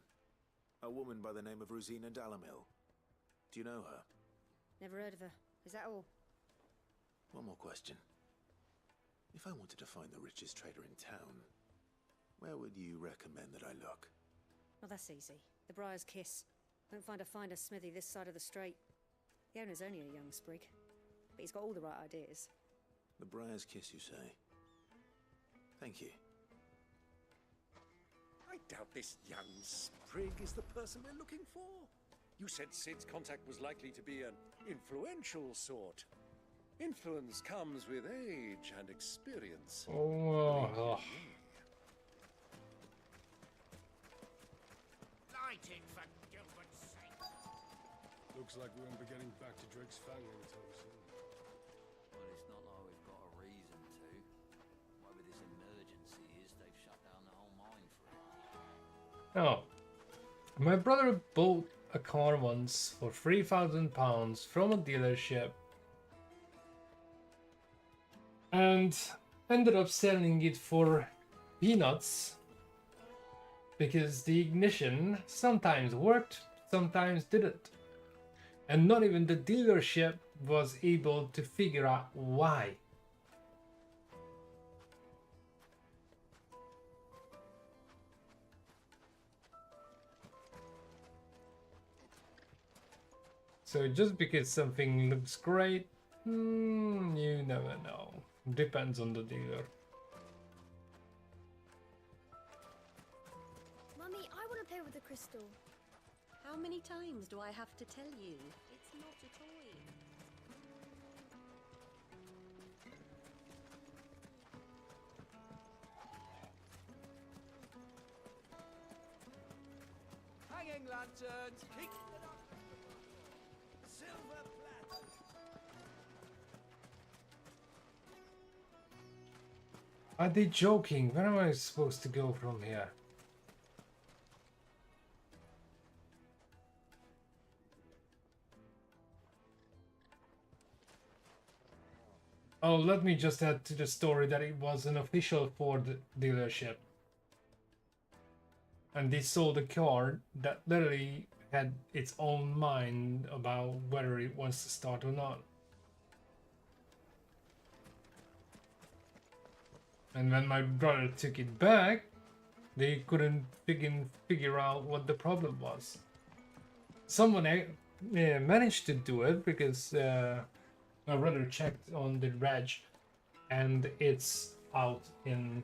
A woman by the name of Rosina Dalamil. Do you know her? Never heard of her. Is that all? One more question. If I wanted to find the richest trader in town, where would you recommend that I look? Well, that's easy. The Briar's Kiss. Won't find a finer smithy this side of the strait. The owner's only a young sprig, but he's got all the right ideas. The Briar's Kiss, you say? Thank you. I doubt this young sprig is the person we're looking for. You said Sid's contact was likely to be an influential sort. Influence comes with age and experience. Oh. Light it, for Gilbert's sake. Looks like we won't be getting back to Drake's Fang anytime soon. Well, it's not like we've got a reason to. Whatever this emergency is, they've shut down the whole mine for it. Oh. My brother bought a car once for £3,000 from a dealership and ended up selling it for peanuts because the ignition sometimes worked, sometimes didn't. And not even the dealership was able to figure out why. So just because something looks great, you never know. Depends on the dealer. Mummy, I want to play with the crystal. How many times do I have to tell you? It's not a toy. Hanging lanterns, keep it up. Silver platter. Are they joking? Where am I supposed to go from here? Oh, let me just add to the story that it was an official Ford dealership. And they sold a car that literally had its own mind about whether it wants to start or not. And when my brother took it back, they couldn't figure out what the problem was. Someone managed to do it because my brother checked on the reg and it's out in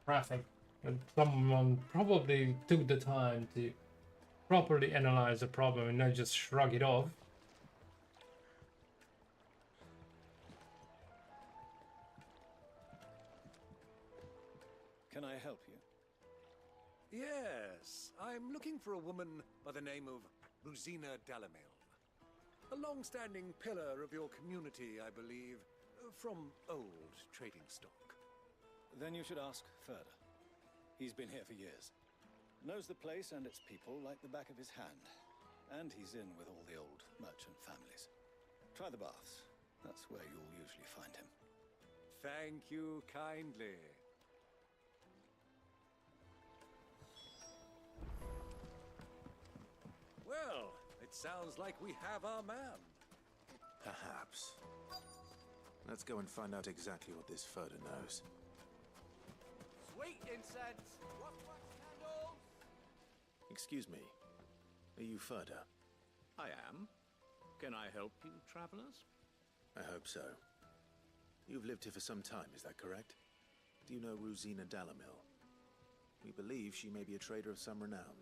traffic. And someone probably took the time to properly analyze the problem and not just shrug it off. Can I help you? Yes, I'm looking for a woman by the name of Rosina Dalamil. A long-standing pillar of your community, I believe, from old trading stock. Then you should ask further. He's been here for years. Knows the place and its people like the back of his hand. And he's in with all the old merchant families. Try the baths. That's where you'll usually find him. Thank you kindly. Well, it sounds like we have our man. Perhaps. Let's go and find out exactly what this Furter knows. Sweet incense! Wax candles! Excuse me. Are you Furter? I am. Can I help you, travelers? I hope so. You've lived here for some time, is that correct? Do you know Rosina Dalamil? We believe she may be a trader of some renown.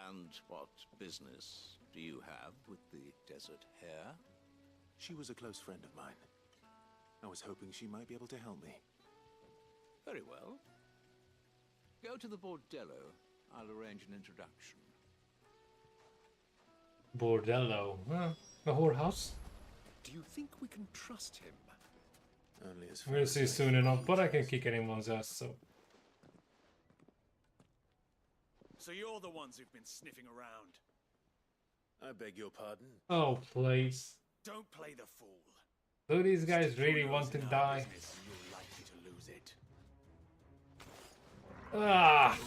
And what business do you have with the desert hare? She was a close friend of mine. I was hoping she might be able to help me. Very well. Go to the bordello. I'll arrange an introduction. Bordello? A whorehouse? Do you think we can trust him? Only as We'll see soon enough, but I can kick anyone's ass, so... So you're the ones who've been sniffing around. I beg your pardon? Oh, please. Don't play the fool. Do these guys really want to die? You're likely to lose it. Ah!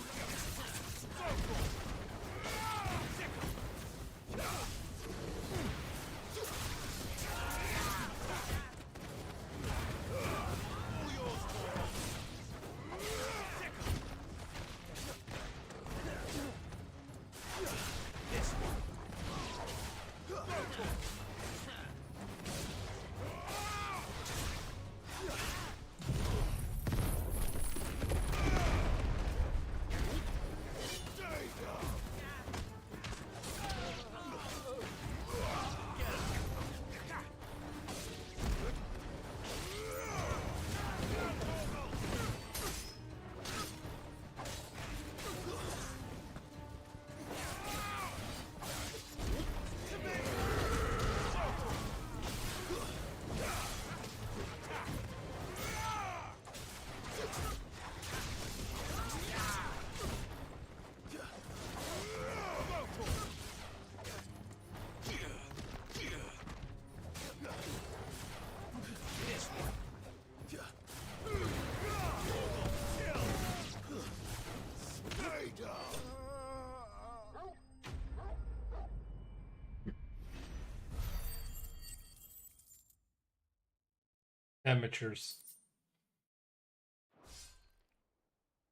Amateurs.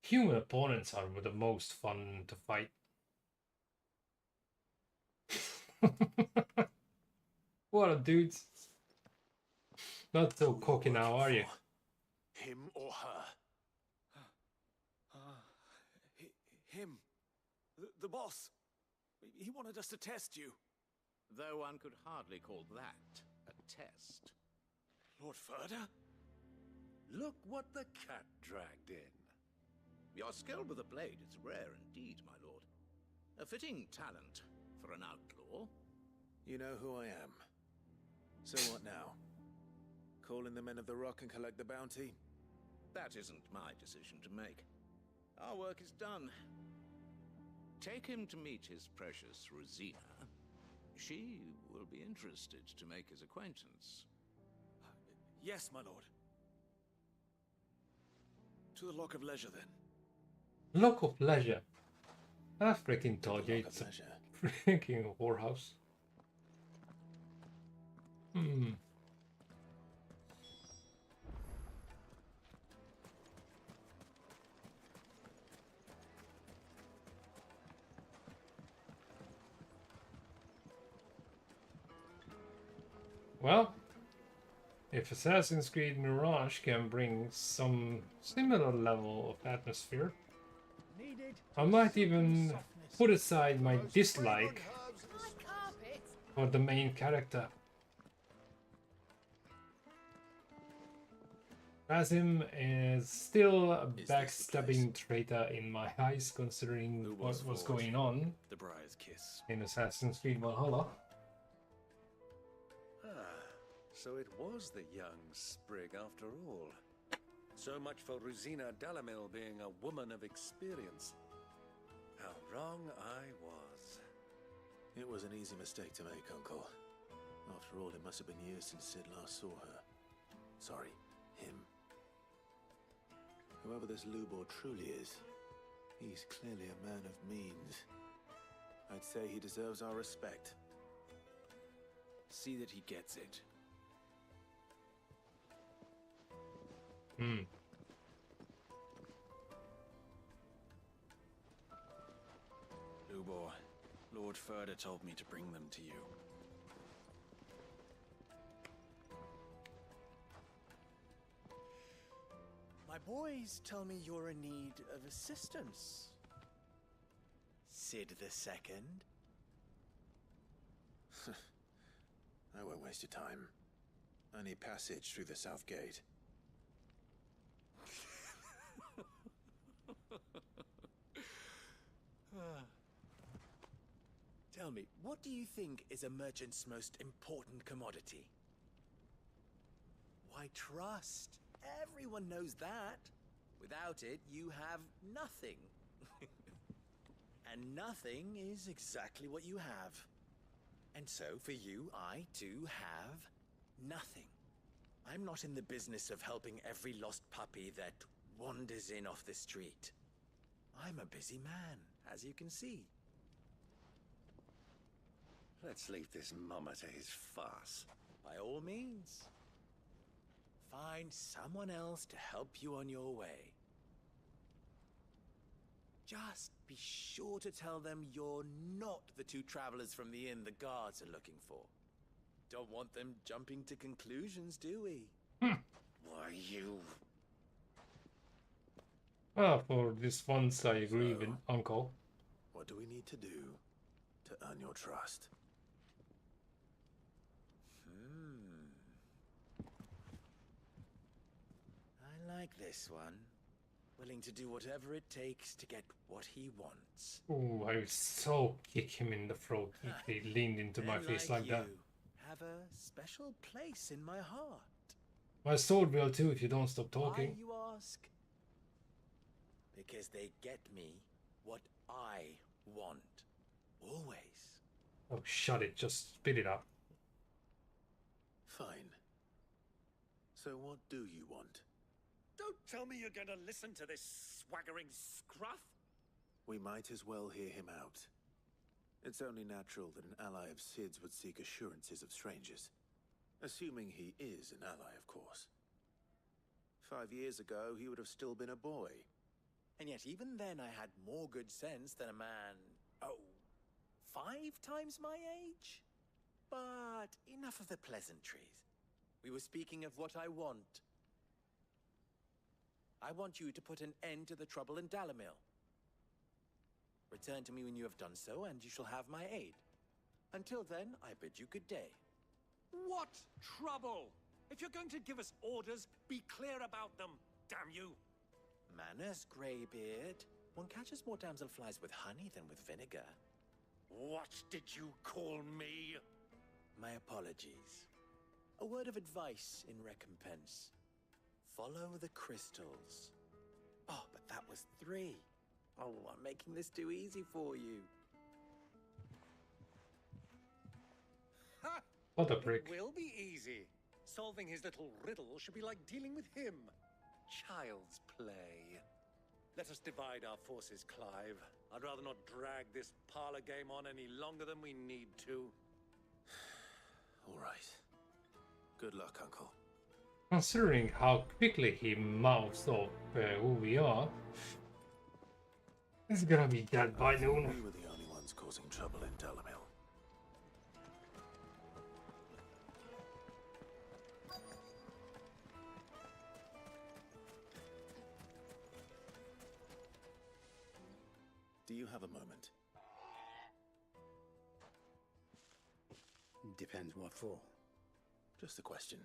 Human opponents are the most fun to fight. What up, dudes? Not so cocky now, are you? Him or her? Him. The boss. He wanted us to test you. Though one could hardly call that a test. Lord Furder? Look what the cat dragged in. Your skill with the blade is rare indeed, my lord. A fitting talent for an outlaw. You know who I am. So what now? Call in the Men of the Rock and collect the bounty? That isn't my decision to make. Our work is done. Take him to meet his precious Rosina. She will be interested to make his acquaintance. Yes, my lord. To the Lock of Leisure, then. Lock of Leisure. I freaking told you it's a freaking whorehouse. Hmm. Well, if Assassin's Creed Mirage can bring some similar level of atmosphere, I might even put aside my dislike for the main character. Basim is still a backstabbing traitor in my eyes, considering what was going on The Briar's Kiss. in Assassin's Creed Valhalla. So it was the young sprig after all. So much for Rosina Dalamil being a woman of experience. How wrong I was. It was an easy mistake to make, Uncle. After all, it must have been years since Sid last saw her. Sorry, him. Whoever this Lubor truly is, he's clearly a man of means. I'd say he deserves our respect. See that he gets it. Hmm. Lubor, Lord Furder told me to bring them to you. My boys tell me you're in need of assistance. Sid the Second? I won't waste your time. I need passage through the south gate. Tell me, what do you think is a merchant's most important commodity? Why, trust. Everyone knows that. Without it, you have nothing. And nothing is exactly what you have. And so, for you, I, too, have nothing. I'm not in the business of helping every lost puppy that wanders in off the street. I'm a busy man, as you can see. Let's leave this mummer to his farce. By all means. Find someone else to help you on your way. Just be sure to tell them you're not the two travelers from the inn the guards are looking for. Don't want them jumping to conclusions, do we? Why, you... Well, for this once I agree with Uncle. What do we need to do to earn your trust? I like this one. Willing to do whatever it takes to get what he wants. Oh, I would so kick him in the throat if he leaned into my face like that. Have a special place in my heart. My sword will too if you don't stop talking. Why, you ask? Because they get me what I want. Always. Oh, shut it. Just spit it out. Fine. So what do you want? Don't tell me you're going to listen to this swaggering scruff. We might as well hear him out. It's only natural that an ally of Sid's would seek assurances of strangers. Assuming he is an ally, of course. 5 years ago, he would have still been a boy. And yet even then I had more good sense than a man, 5 times my age? But enough of the pleasantries. We were speaking of what I want. I want you to put an end to the trouble in Dalamil. Return to me when you have done so, and you shall have my aid. Until then, I bid you good day. What trouble? If you're going to give us orders, be clear about them, damn you! Manners, Greybeard. One catches more damselflies with honey than with vinegar. What did you call me? My apologies. A word of advice in recompense. Follow the crystals. Oh, but that was 3. Oh, I'm making this too easy for you. Ha! What a prick. It will be easy. Solving his little riddle should be like dealing with him. Child's play. Let us divide our forces, Clive. I'd rather not drag this parlor game on any longer than we need to. All right. Good luck, Uncle. Considering how quickly he mouths off who we are, he's gonna be dead by noon. We were the only ones causing trouble in Dalamil. Do you have a moment? Depends what for. Just a question.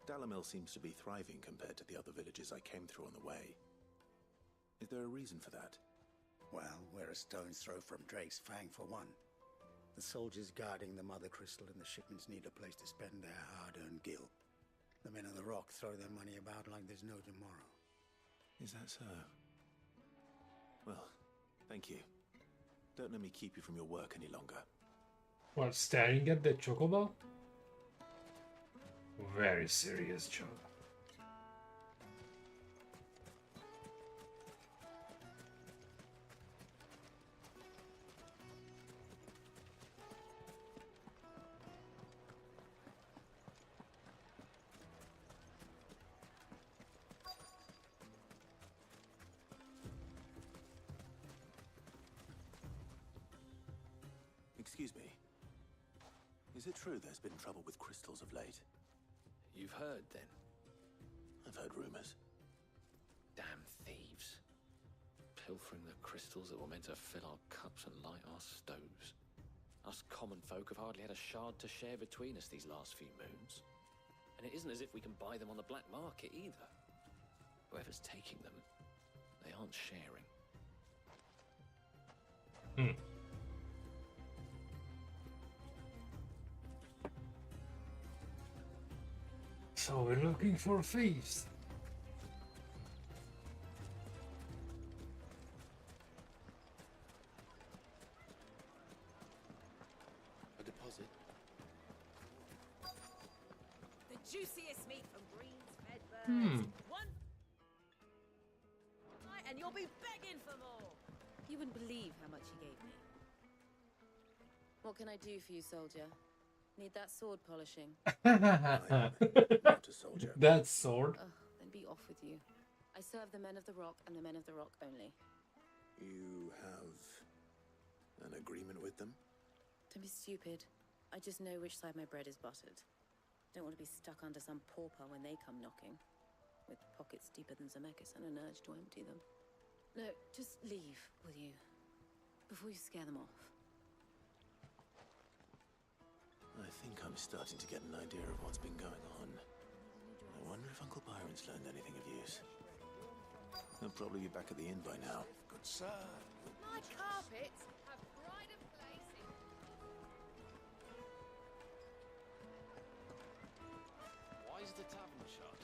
Dalamil seems to be thriving compared to the other villages I came through on the way. Is there a reason for that? Well, we're a stone's throw from Drake's Fang for one. The soldiers guarding the Mother Crystal and the shipments need a place to spend their hard-earned gil. The men of the Rock throw their money about like there's no tomorrow. Is that so? Well, thank you. Don't let me keep you from your work any longer. While staring at the chocobo? Very serious job. Excuse me. Is it true there's been trouble with crystals of late? You've heard, then? I've heard rumors. Damn thieves. Pilfering the crystals that were meant to fill our cups and light our stoves. Us common folk have hardly had a shard to share between us these last few moons. And it isn't as if we can buy them on the black market either. Whoever's taking them, they aren't sharing. So we're looking for thieves. A deposit? The juiciest meat from Green's fed birds. One and you'll be begging for more. You wouldn't believe how much he gave me. What can I do for you, soldier? Need that sword polishing? Not a soldier. That sword. Then be off with you. I serve the men of the Rock and the men of the Rock only. You have an agreement with them? Don't be stupid. I just know which side my bread is buttered. Don't want to be stuck under some pauper when they come knocking. With pockets deeper than Zemeckis and an urge to empty them. No, just leave, will you? Before you scare them off. I think I'm starting to get an idea of what's been going on. I wonder if Uncle Byron's learned anything of use. He'll probably be back at the inn by now. Good sir. My carpets have pride of place in... Why is the tavern shut?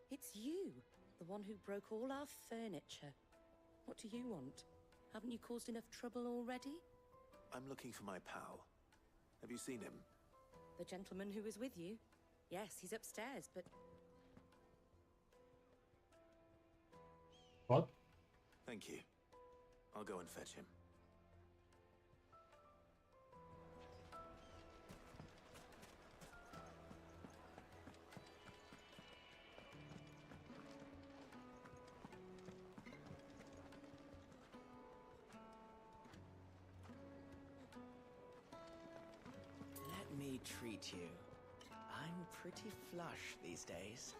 It's you, the one who broke all our furniture. What do you want? Haven't you caused enough trouble already? I'm looking for my pal. Have you seen him? The gentleman who was with you? Yes, he's upstairs, but... What? Thank you. I'll go and fetch him. Let me treat you. I'm pretty flush these days.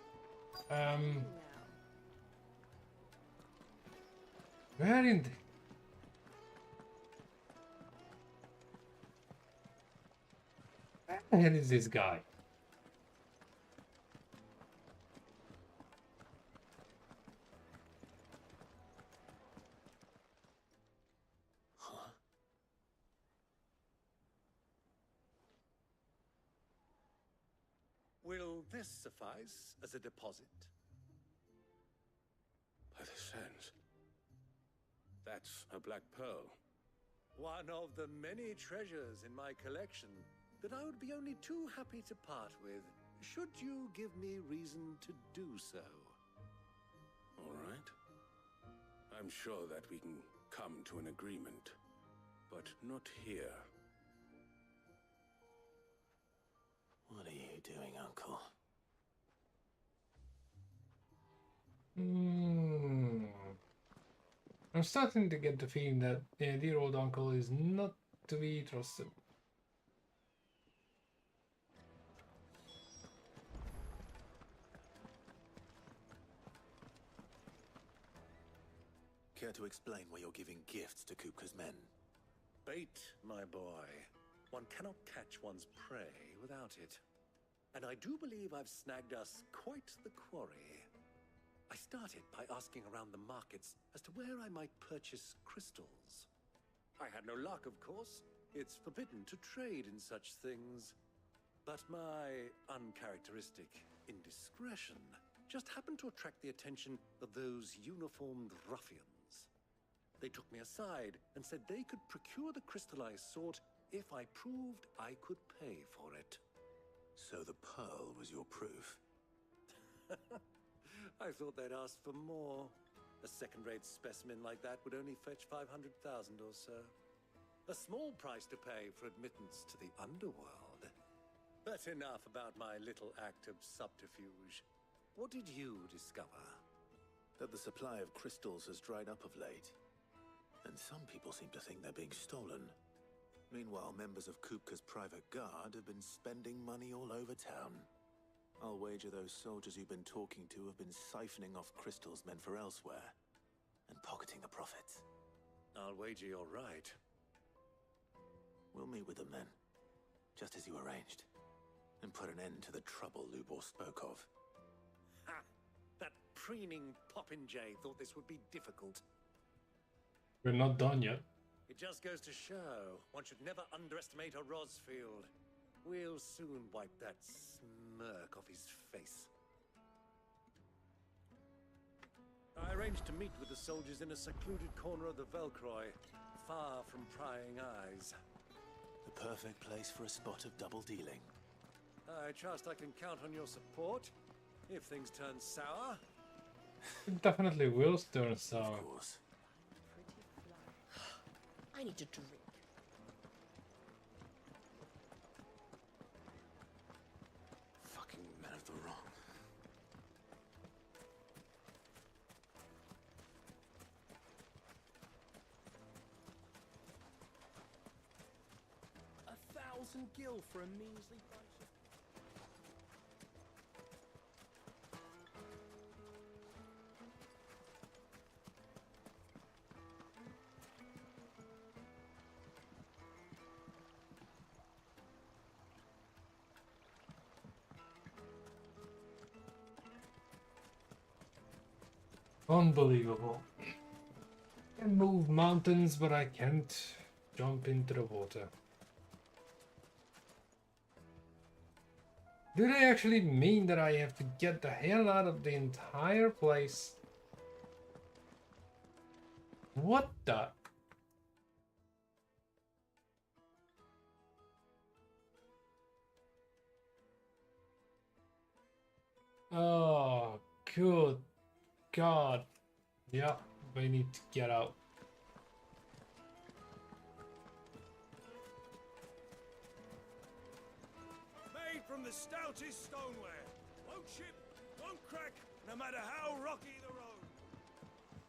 Where in the... Where the hell is this guy? Huh? Will this suffice as a deposit? By the sands. That's a black pearl. One of the many treasures in my collection that I would be only too happy to part with, should you give me reason to do so. All right. I'm sure that we can come to an agreement, but not here. What are you doing, Uncle? I'm starting to get the feeling that dear old uncle is not to be trusted. Care to explain why you're giving gifts to Kupka's men? Bait, my boy. One cannot catch one's prey without it. And I do believe I've snagged us quite the quarry. I started by asking around the markets as to where I might purchase crystals. I had no luck, of course. It's forbidden to trade in such things. But my uncharacteristic indiscretion just happened to attract the attention of those uniformed ruffians. They took me aside and said they could procure the crystal I sought if I proved I could pay for it. So the pearl was your proof? I thought they'd ask for more. A second-rate specimen like that would only fetch 500,000 or so. A small price to pay for admittance to the underworld. But enough about my little act of subterfuge. What did you discover? That the supply of crystals has dried up of late. And some people seem to think they're being stolen. Meanwhile, members of Kupka's private guard have been spending money all over town. I'll wager those soldiers you've been talking to have been siphoning off crystals meant for elsewhere, and pocketing the profits. I'll wager you're right. We'll meet with them then, just as you arranged, and put an end to the trouble Lubor spoke of. Ha! That preening popinjay thought this would be difficult. We're not done yet. It just goes to show one should never underestimate a Rosfield. We'll soon wipe that smirk off his face. I arranged to meet with the soldiers in a secluded corner of the Velcroy, far from prying eyes. The perfect place for a spot of double dealing. I trust I can count on your support if things turn sour. It definitely will turn sour. Of course. I need to drink. Fucking men of the wrong. $1,000 gil for a measly price of... Unbelievable. I can move mountains, but I can't jump into the water. Do they actually mean that I have to get the hell out of the entire place? What the? Oh, good God. Yeah, I need to get out. Made from the stoutest stoneware. Won't chip, won't crack, no matter how rocky the road.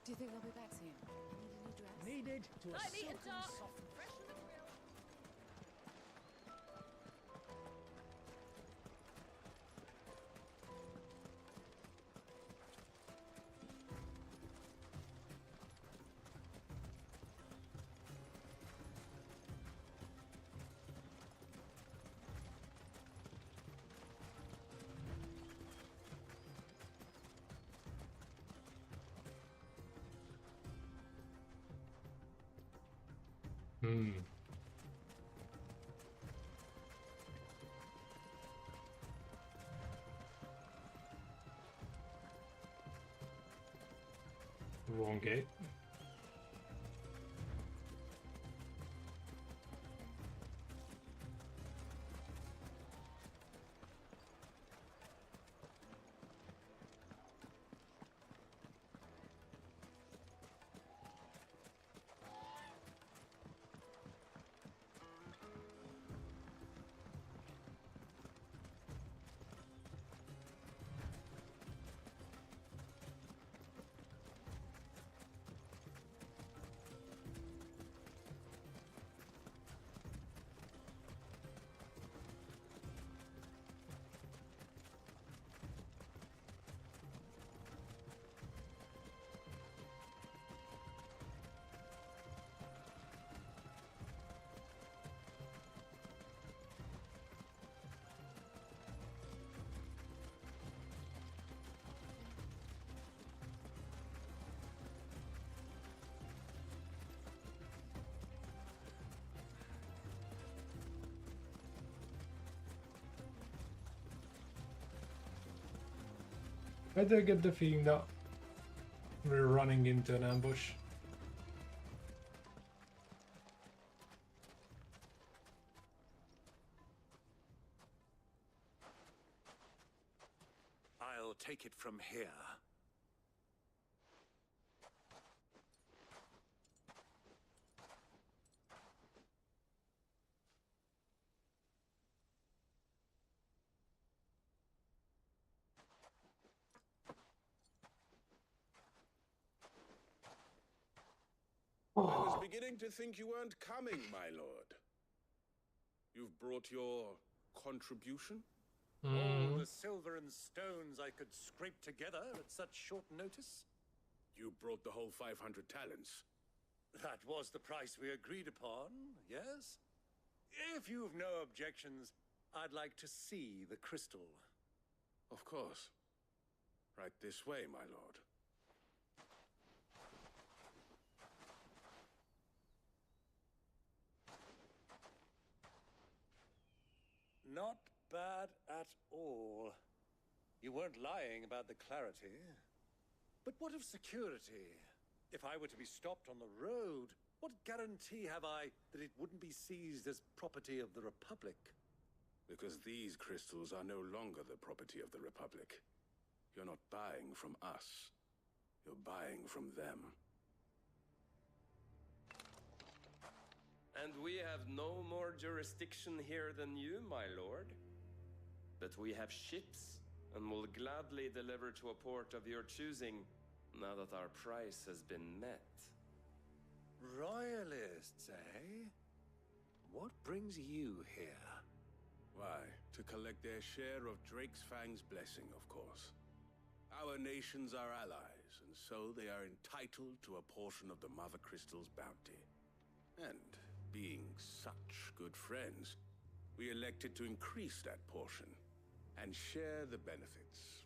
Do you think they'll be back soon? I need a new dress. Needed to a Light me and silken dark. soft. Fresh from the grill. Hmm. Wrong gate. I do get the feeling that we're running into an ambush. I'll take it from here. I was beginning to think you weren't coming, my lord. You've brought your contribution? All the silver and stones I could scrape together at such short notice? You brought the whole 500 talents. That was the price we agreed upon, yes? If you've no objections, I'd like to see the crystal. Of course. Right this way, my lord. Not bad at all. You weren't lying about the clarity. But what of security? If I were to be stopped on the road, what guarantee have I that it wouldn't be seized as property of the Republic? Because these crystals are no longer the property of the Republic. You're not buying from us. You're buying from them. And we have no more jurisdiction here than you, my lord. But we have ships, and will gladly deliver to a port of your choosing, now that our price has been met. Royalists, eh? What brings you here? Why, to collect their share of Drake's Fang's blessing, of course. Our nations are allies, and so they are entitled to a portion of the Mother Crystal's bounty. And being such good friends, we elected to increase that portion and share the benefits.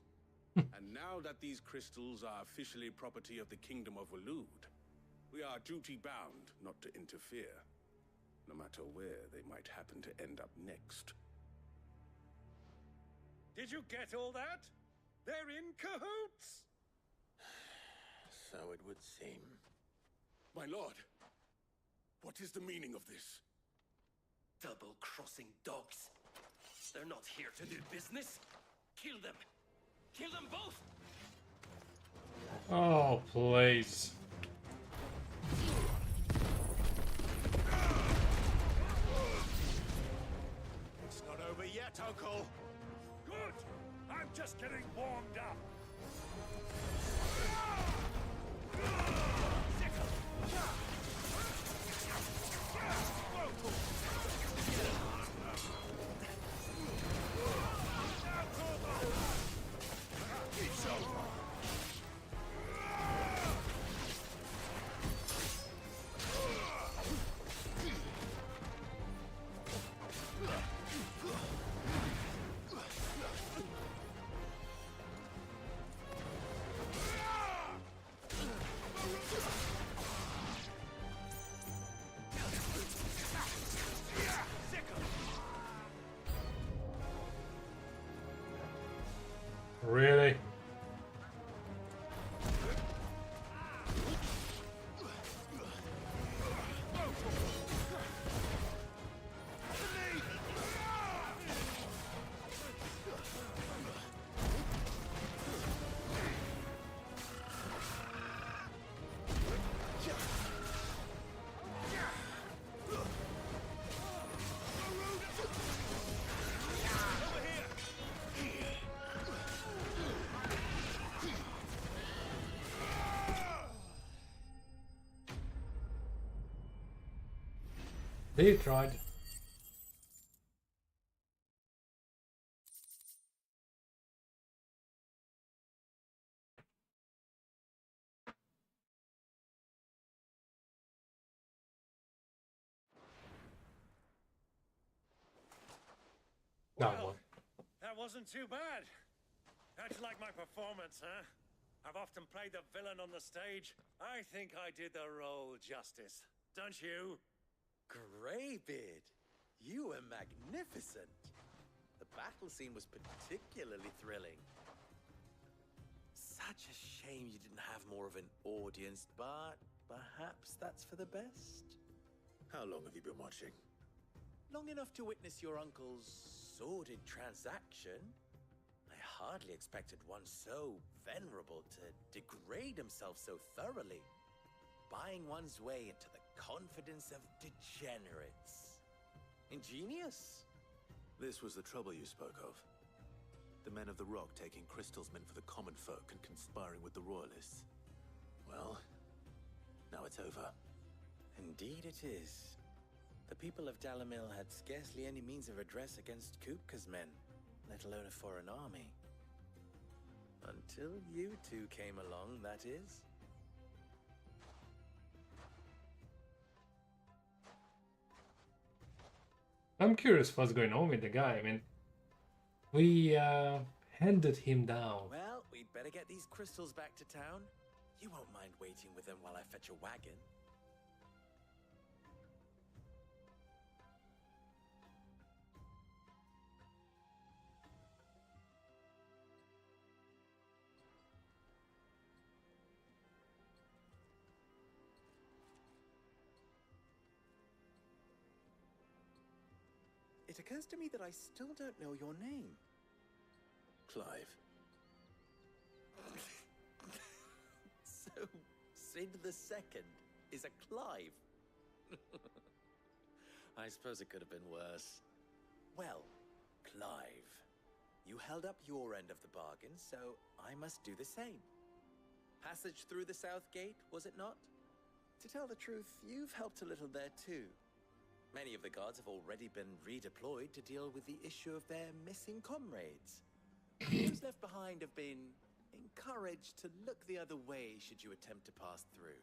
And now that these crystals are officially property of the Kingdom of Waloed, we are duty-bound not to interfere, no matter where they might happen to end up next. Did you get all that? They're in cahoots! So it would seem. My lord, what is the meaning of this? Double-crossing dogs. They're not here to do business. Kill them. Kill them both! Oh, please. Uncle. Good. I'm just getting warmed up. It's over. Really? They tried. Well, that wasn't too bad. How'd you like my performance, huh? I've often played the villain on the stage. I think I did the role justice. Don't you? Greybeard, you were magnificent. The battle scene was particularly thrilling. Such a shame you didn't have more of an audience, but perhaps that's for the best. How long have you been watching? Long enough to witness your uncle's sordid transaction. I hardly expected one so venerable to degrade himself so thoroughly, buying one's way into the confidence of degenerates. Ingenious. This was the trouble you spoke of. The men of the Rock taking crystals meant for the common folk and conspiring with the royalists. Well, now it's over. Indeed it is. The people of Dalimil had scarcely any means of redress against Kupka's men, let alone a foreign army. Until you two came along, that is. I'm curious what's going on with the guy. I mean, we handed him down. Well, we'd better get these crystals back to town. You won't mind waiting with them while I fetch a wagon. It occurs to me that I still don't know your name. Clive. So, Sid the Second is a Clive. I suppose it could have been worse. Well, Clive, you held up your end of the bargain, so I must do the same. Passage through the South Gate, was it not? To tell the truth, you've helped a little there too. Many of the guards have already been redeployed to deal with the issue of their missing comrades. Those left behind have been encouraged to look the other way should you attempt to pass through.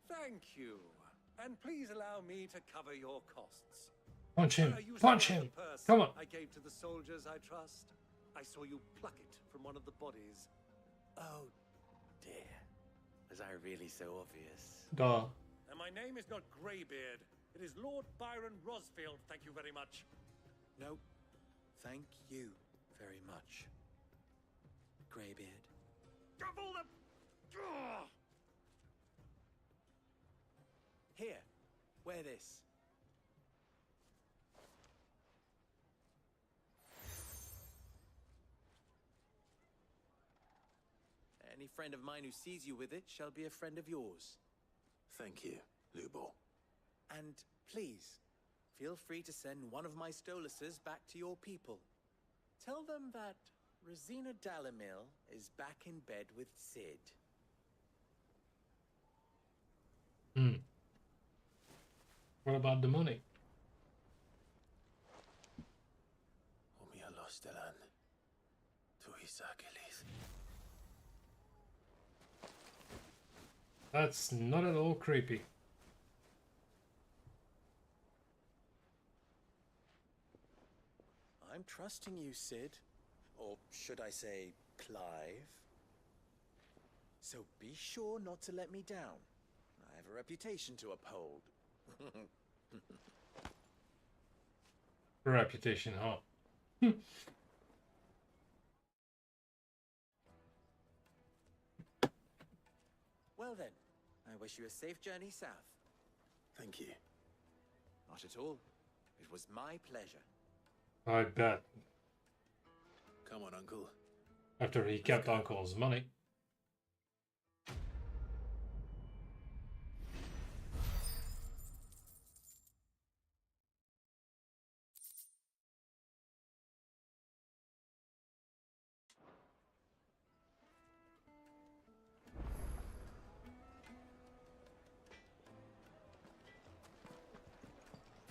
Thank you. And please allow me to cover your costs. Punch him! You Punch saw him! the purse Come on! I gave to the soldiers, I trust. I saw you pluck it from one of the bodies. Oh, dear. Was I really so obvious? Duh. And my name is not Greybeard. It is Lord Byron Rosfield, thank you very much. No, thank you very much, Greybeard. Double the... Ugh! Here, wear this. Any friend of mine who sees you with it shall be a friend of yours. Thank you, Lubor. And please, feel free to send one of my Stoluses back to your people. Tell them that Rosina Dalamil is back in bed with Sid. What about the money? That's not at all creepy. I'm trusting you, Sid. Or should I say, Clive? So be sure not to let me down. I have a reputation to uphold. Reputation, huh? Well then, I wish you a safe journey south. Thank you. Not at all. It was my pleasure. I bet. Come on, Uncle. After he kept Uncle's money.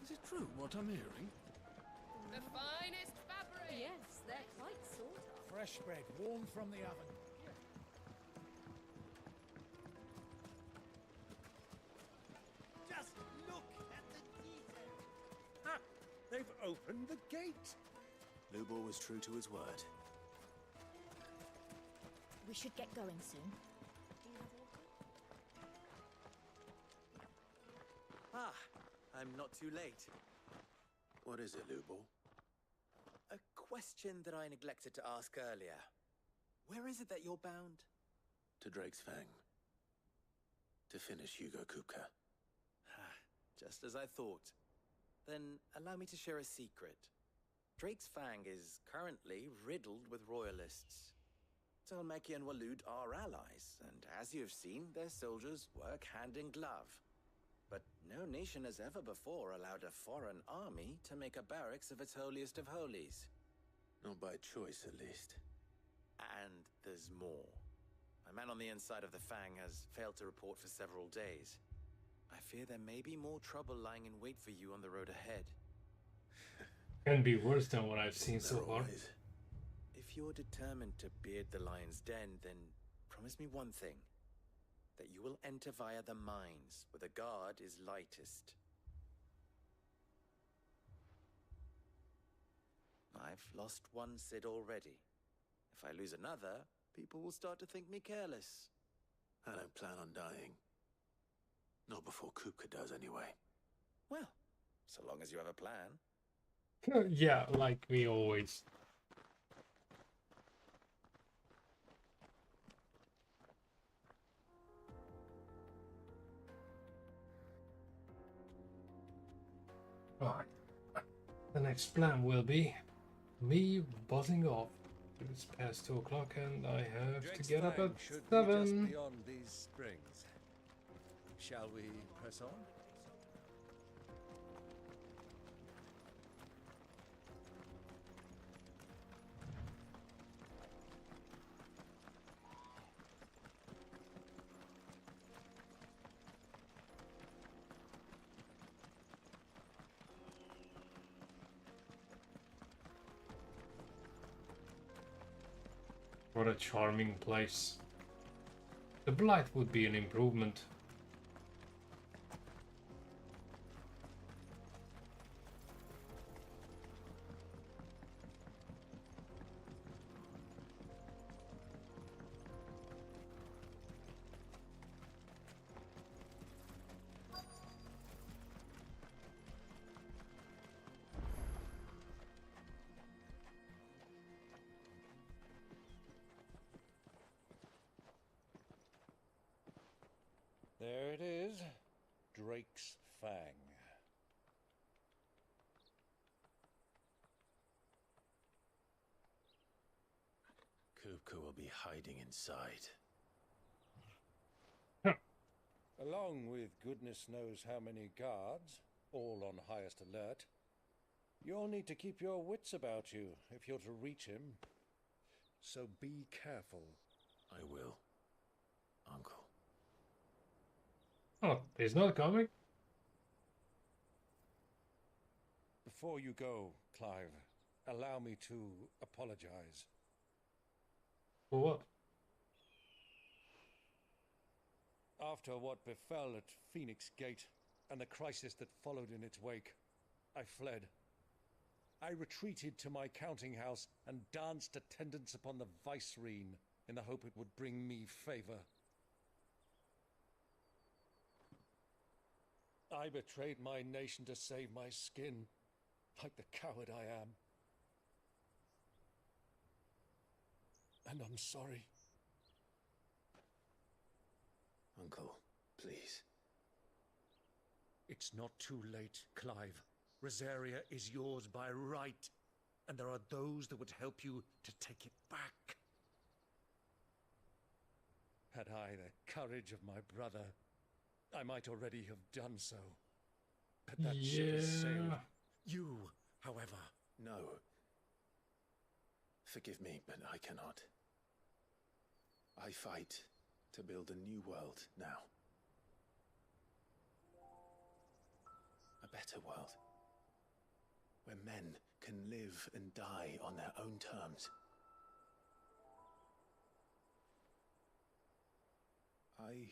Is it true what I'm hearing? The finest fabric! Yes, they're quite sought after. Fresh bread, warm from the oven. Just look at the detail. Ha! They've opened the gate. Lubor was true to his word. We should get going soon. Ah, I'm not too late. What is it, Lubor? A question that I neglected to ask earlier. Where is it that you're bound? To Drake's Fang. To finish Hugo Kupka. Just as I thought. Then allow me to share a secret. Drake's Fang is currently riddled with royalists. Talmeki and Walud are allies, and as you've seen, their soldiers work hand in glove. But no nation has ever before allowed a foreign army to make a barracks of its holiest of holies. Not by choice, at least. And there's more. A man on the inside of the Fang has failed to report for several days. I fear there may be more trouble lying in wait for you on the road ahead. Can be worse than what I've seen so far. If you're determined to beard the lion's den, then promise me one thing. That you will enter via the mines, where the guard is lightest. I've lost one Sid already. If I lose another, people will start to think me careless. I don't plan on dying. Not before Kupka does, anyway. Well, so long as you have a plan. Yeah, like me always. Right. The next plan will be me buzzing off. It's past 2 o'clock and I have Drake's to get up Fang at should 7. be just beyond these springs. Shall we press on? What a charming place. The Blight would be an improvement. There it is. Drake's Fang. Kupka will be hiding inside. Along with goodness knows how many guards. all on highest alert. You'll need to keep your wits about you if you're to reach him. So be careful. I will, Uncle. Oh, he's not coming? Before you go, Clive, allow me to apologize. For what? After what befell at Phoenix Gate and the crisis that followed in its wake, I fled. I retreated to my counting house and danced attendance upon the vicereine in the hope it would bring me favor. I betrayed my nation to save my skin, like the coward I am. And I'm sorry. Uncle, please. It's not too late, Clive. Rosaria is yours by right, and there are those that would help you to take it back. Had I the courage of my brother, I might already have done so. But that ship has sailed. You, however... No. Forgive me, but I cannot. I fight to build a new world now. A better world. Where men can live and die on their own terms. I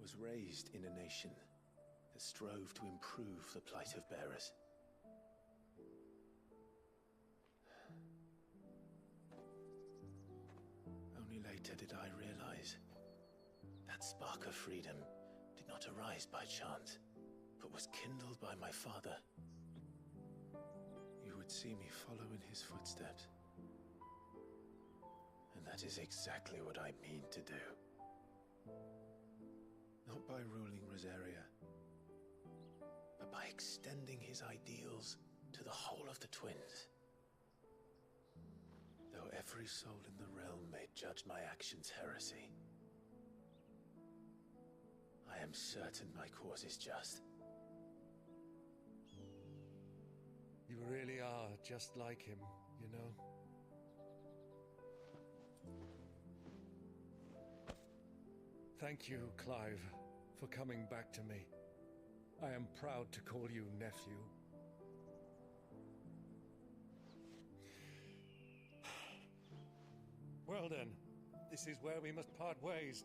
was raised in a nation that strove to improve the plight of bearers. Only later did I realize that spark of freedom did not arise by chance, but was kindled by my father. You would see me follow in his footsteps. And that is exactly what I mean to do. Not by ruling Rosaria, but by extending his ideals to the whole of the twins. Though every soul in the realm may judge my actions heresy, I am certain my cause is just. You really are just like him, you know? Thank you, Clive, for coming back to me. I am proud to call you nephew. Well then, this is where we must part ways.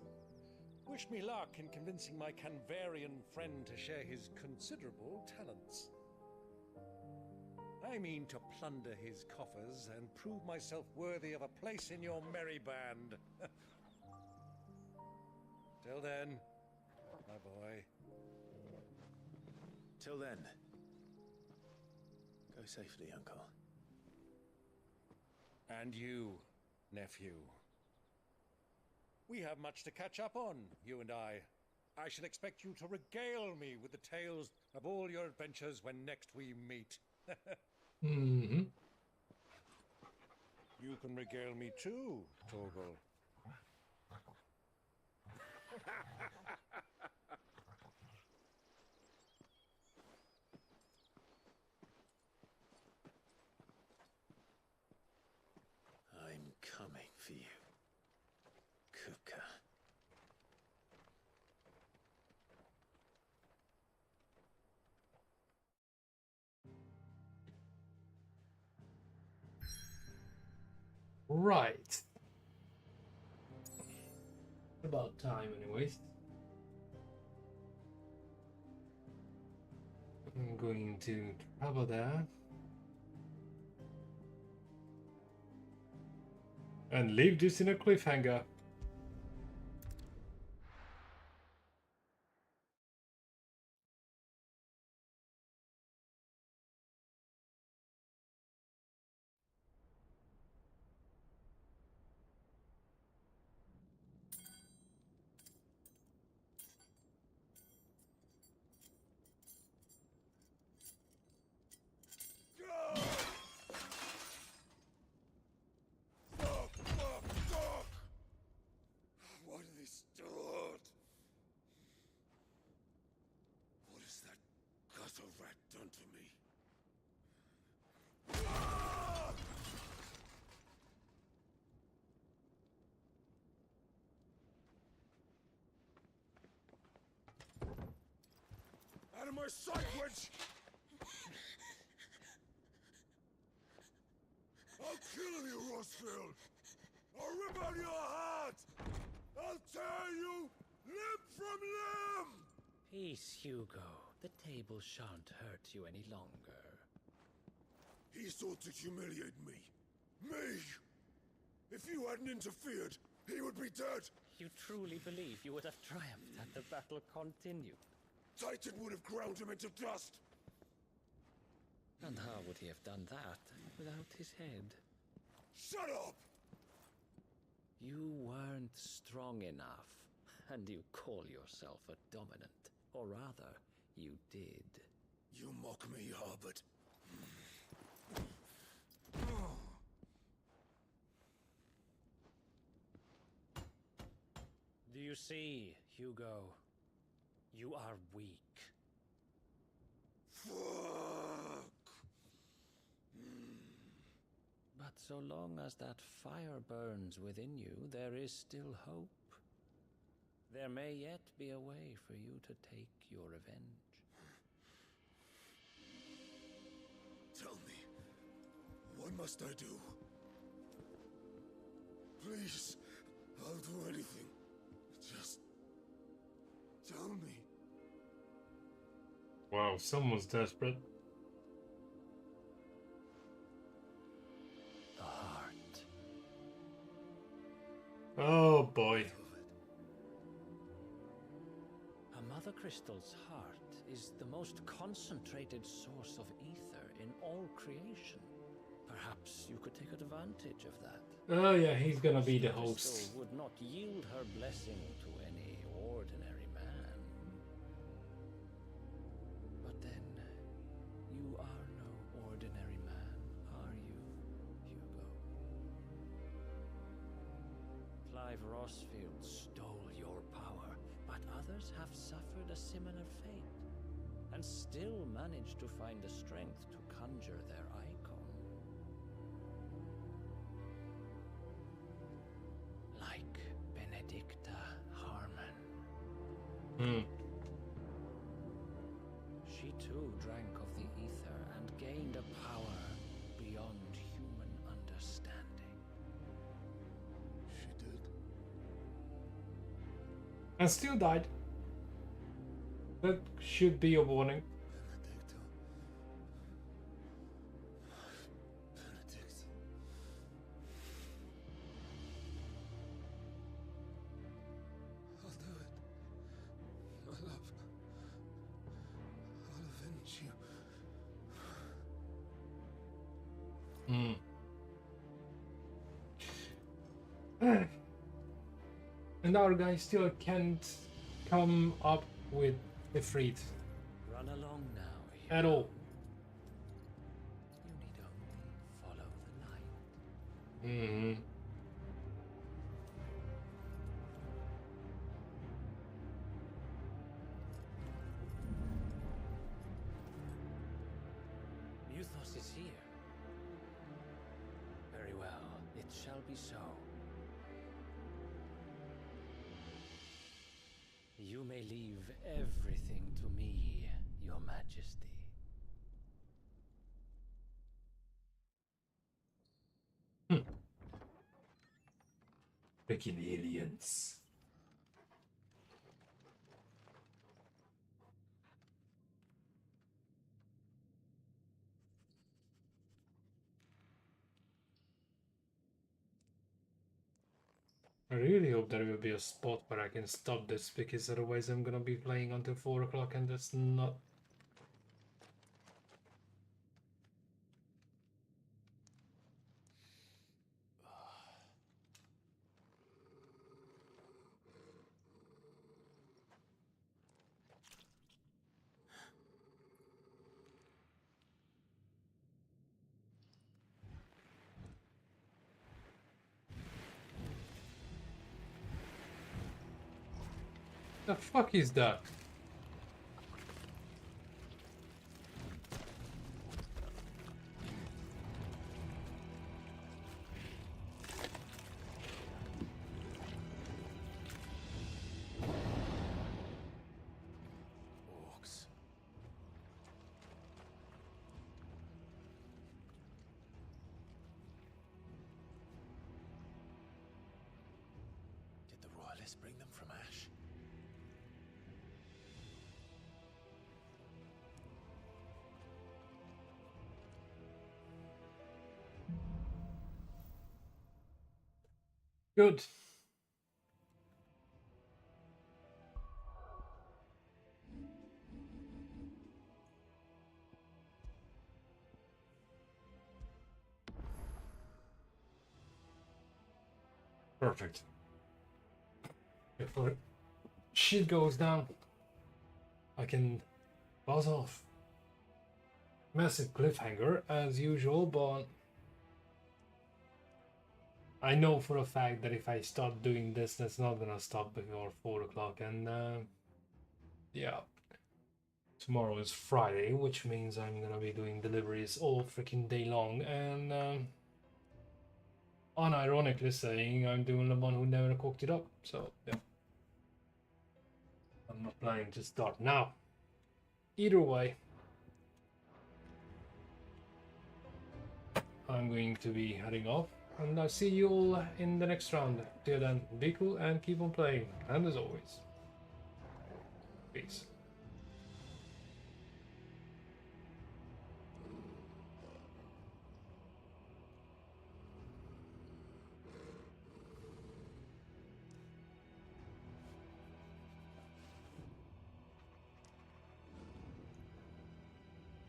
Wish me luck in convincing my Canvarian friend to share his considerable talents. I mean to plunder his coffers and prove myself worthy of a place in your merry band. Till then, my boy. Till then, go safely, Uncle. And you, nephew. We have much to catch up on, you and I. I shall expect you to regale me with the tales of all your adventures when next we meet. Mm-hmm. You can regale me too, Torgal. I'm coming for you, Kupka. Right. About time, anyways. I'm going to travel there. And leave this in a cliffhanger. a rat done to me? Out of my sight, wench! I'll kill you, Rossfield! I'll rip out your heart! I'll tear you limb from limb! Peace, Hugo. The table shan't hurt you any longer. He sought to humiliate me. Me! If you hadn't interfered, he would be dead! You truly believe you would have triumphed had the battle continued? Titan would have ground him into dust! And how would he have done that without his head? Shut up! You weren't strong enough, and you call yourself a dominant. Or rather, you did. You mock me, Harbert. Do you see, Hugo? You are weak. Fuck! But so long as that fire burns within you, there is still hope. There may yet be a way for you to take your revenge. Tell me, what must I do? Please, I'll do anything. Just tell me. Wow, someone's desperate. The heart. Oh boy. A mother crystal's heart is the most concentrated source of ether in all creation. Perhaps you could take advantage of that. Oh yeah, he's gonna be the The host. crystal would not yield her blessing to any ordinary man. But then, you are no ordinary man, are you, Hugo? Clive Rossfield stole your power, but others have suffered a similar fate, and still managed to find the strength to conjure their icon. Like Benedicta Harmon. She too drank of the ether and gained a power beyond human understanding. She did. And still died. That should be a warning. Benedicta. Benedict. I'll do it. My love. I'll avenge you. And our guy still can't come up with Ifrit Run along now. at all. You need only follow the light. Muthos is here. Very well, it shall be so. You may leave everything to me, Your Majesty. Freaking aliens. I really hope there will be a spot where I can stop this, because otherwise I'm gonna be playing until 4 o'clock and that's not... The fuck is that? Yes, bring them from ash. Good. Perfect. Before shit goes down, I can buzz off. Massive cliffhanger as usual, but I know for a fact that if I start doing this, that's not gonna stop before 4 o'clock. And yeah, tomorrow is Friday, which means I'm gonna be doing deliveries all freaking day long. And unironically saying, I'm doing the one who never cooked it up. So yeah, I'm not planning to start now. Either way, I'm going to be heading off. And I'll see you all in the next round. Till then, be cool and keep on playing. And as always, peace.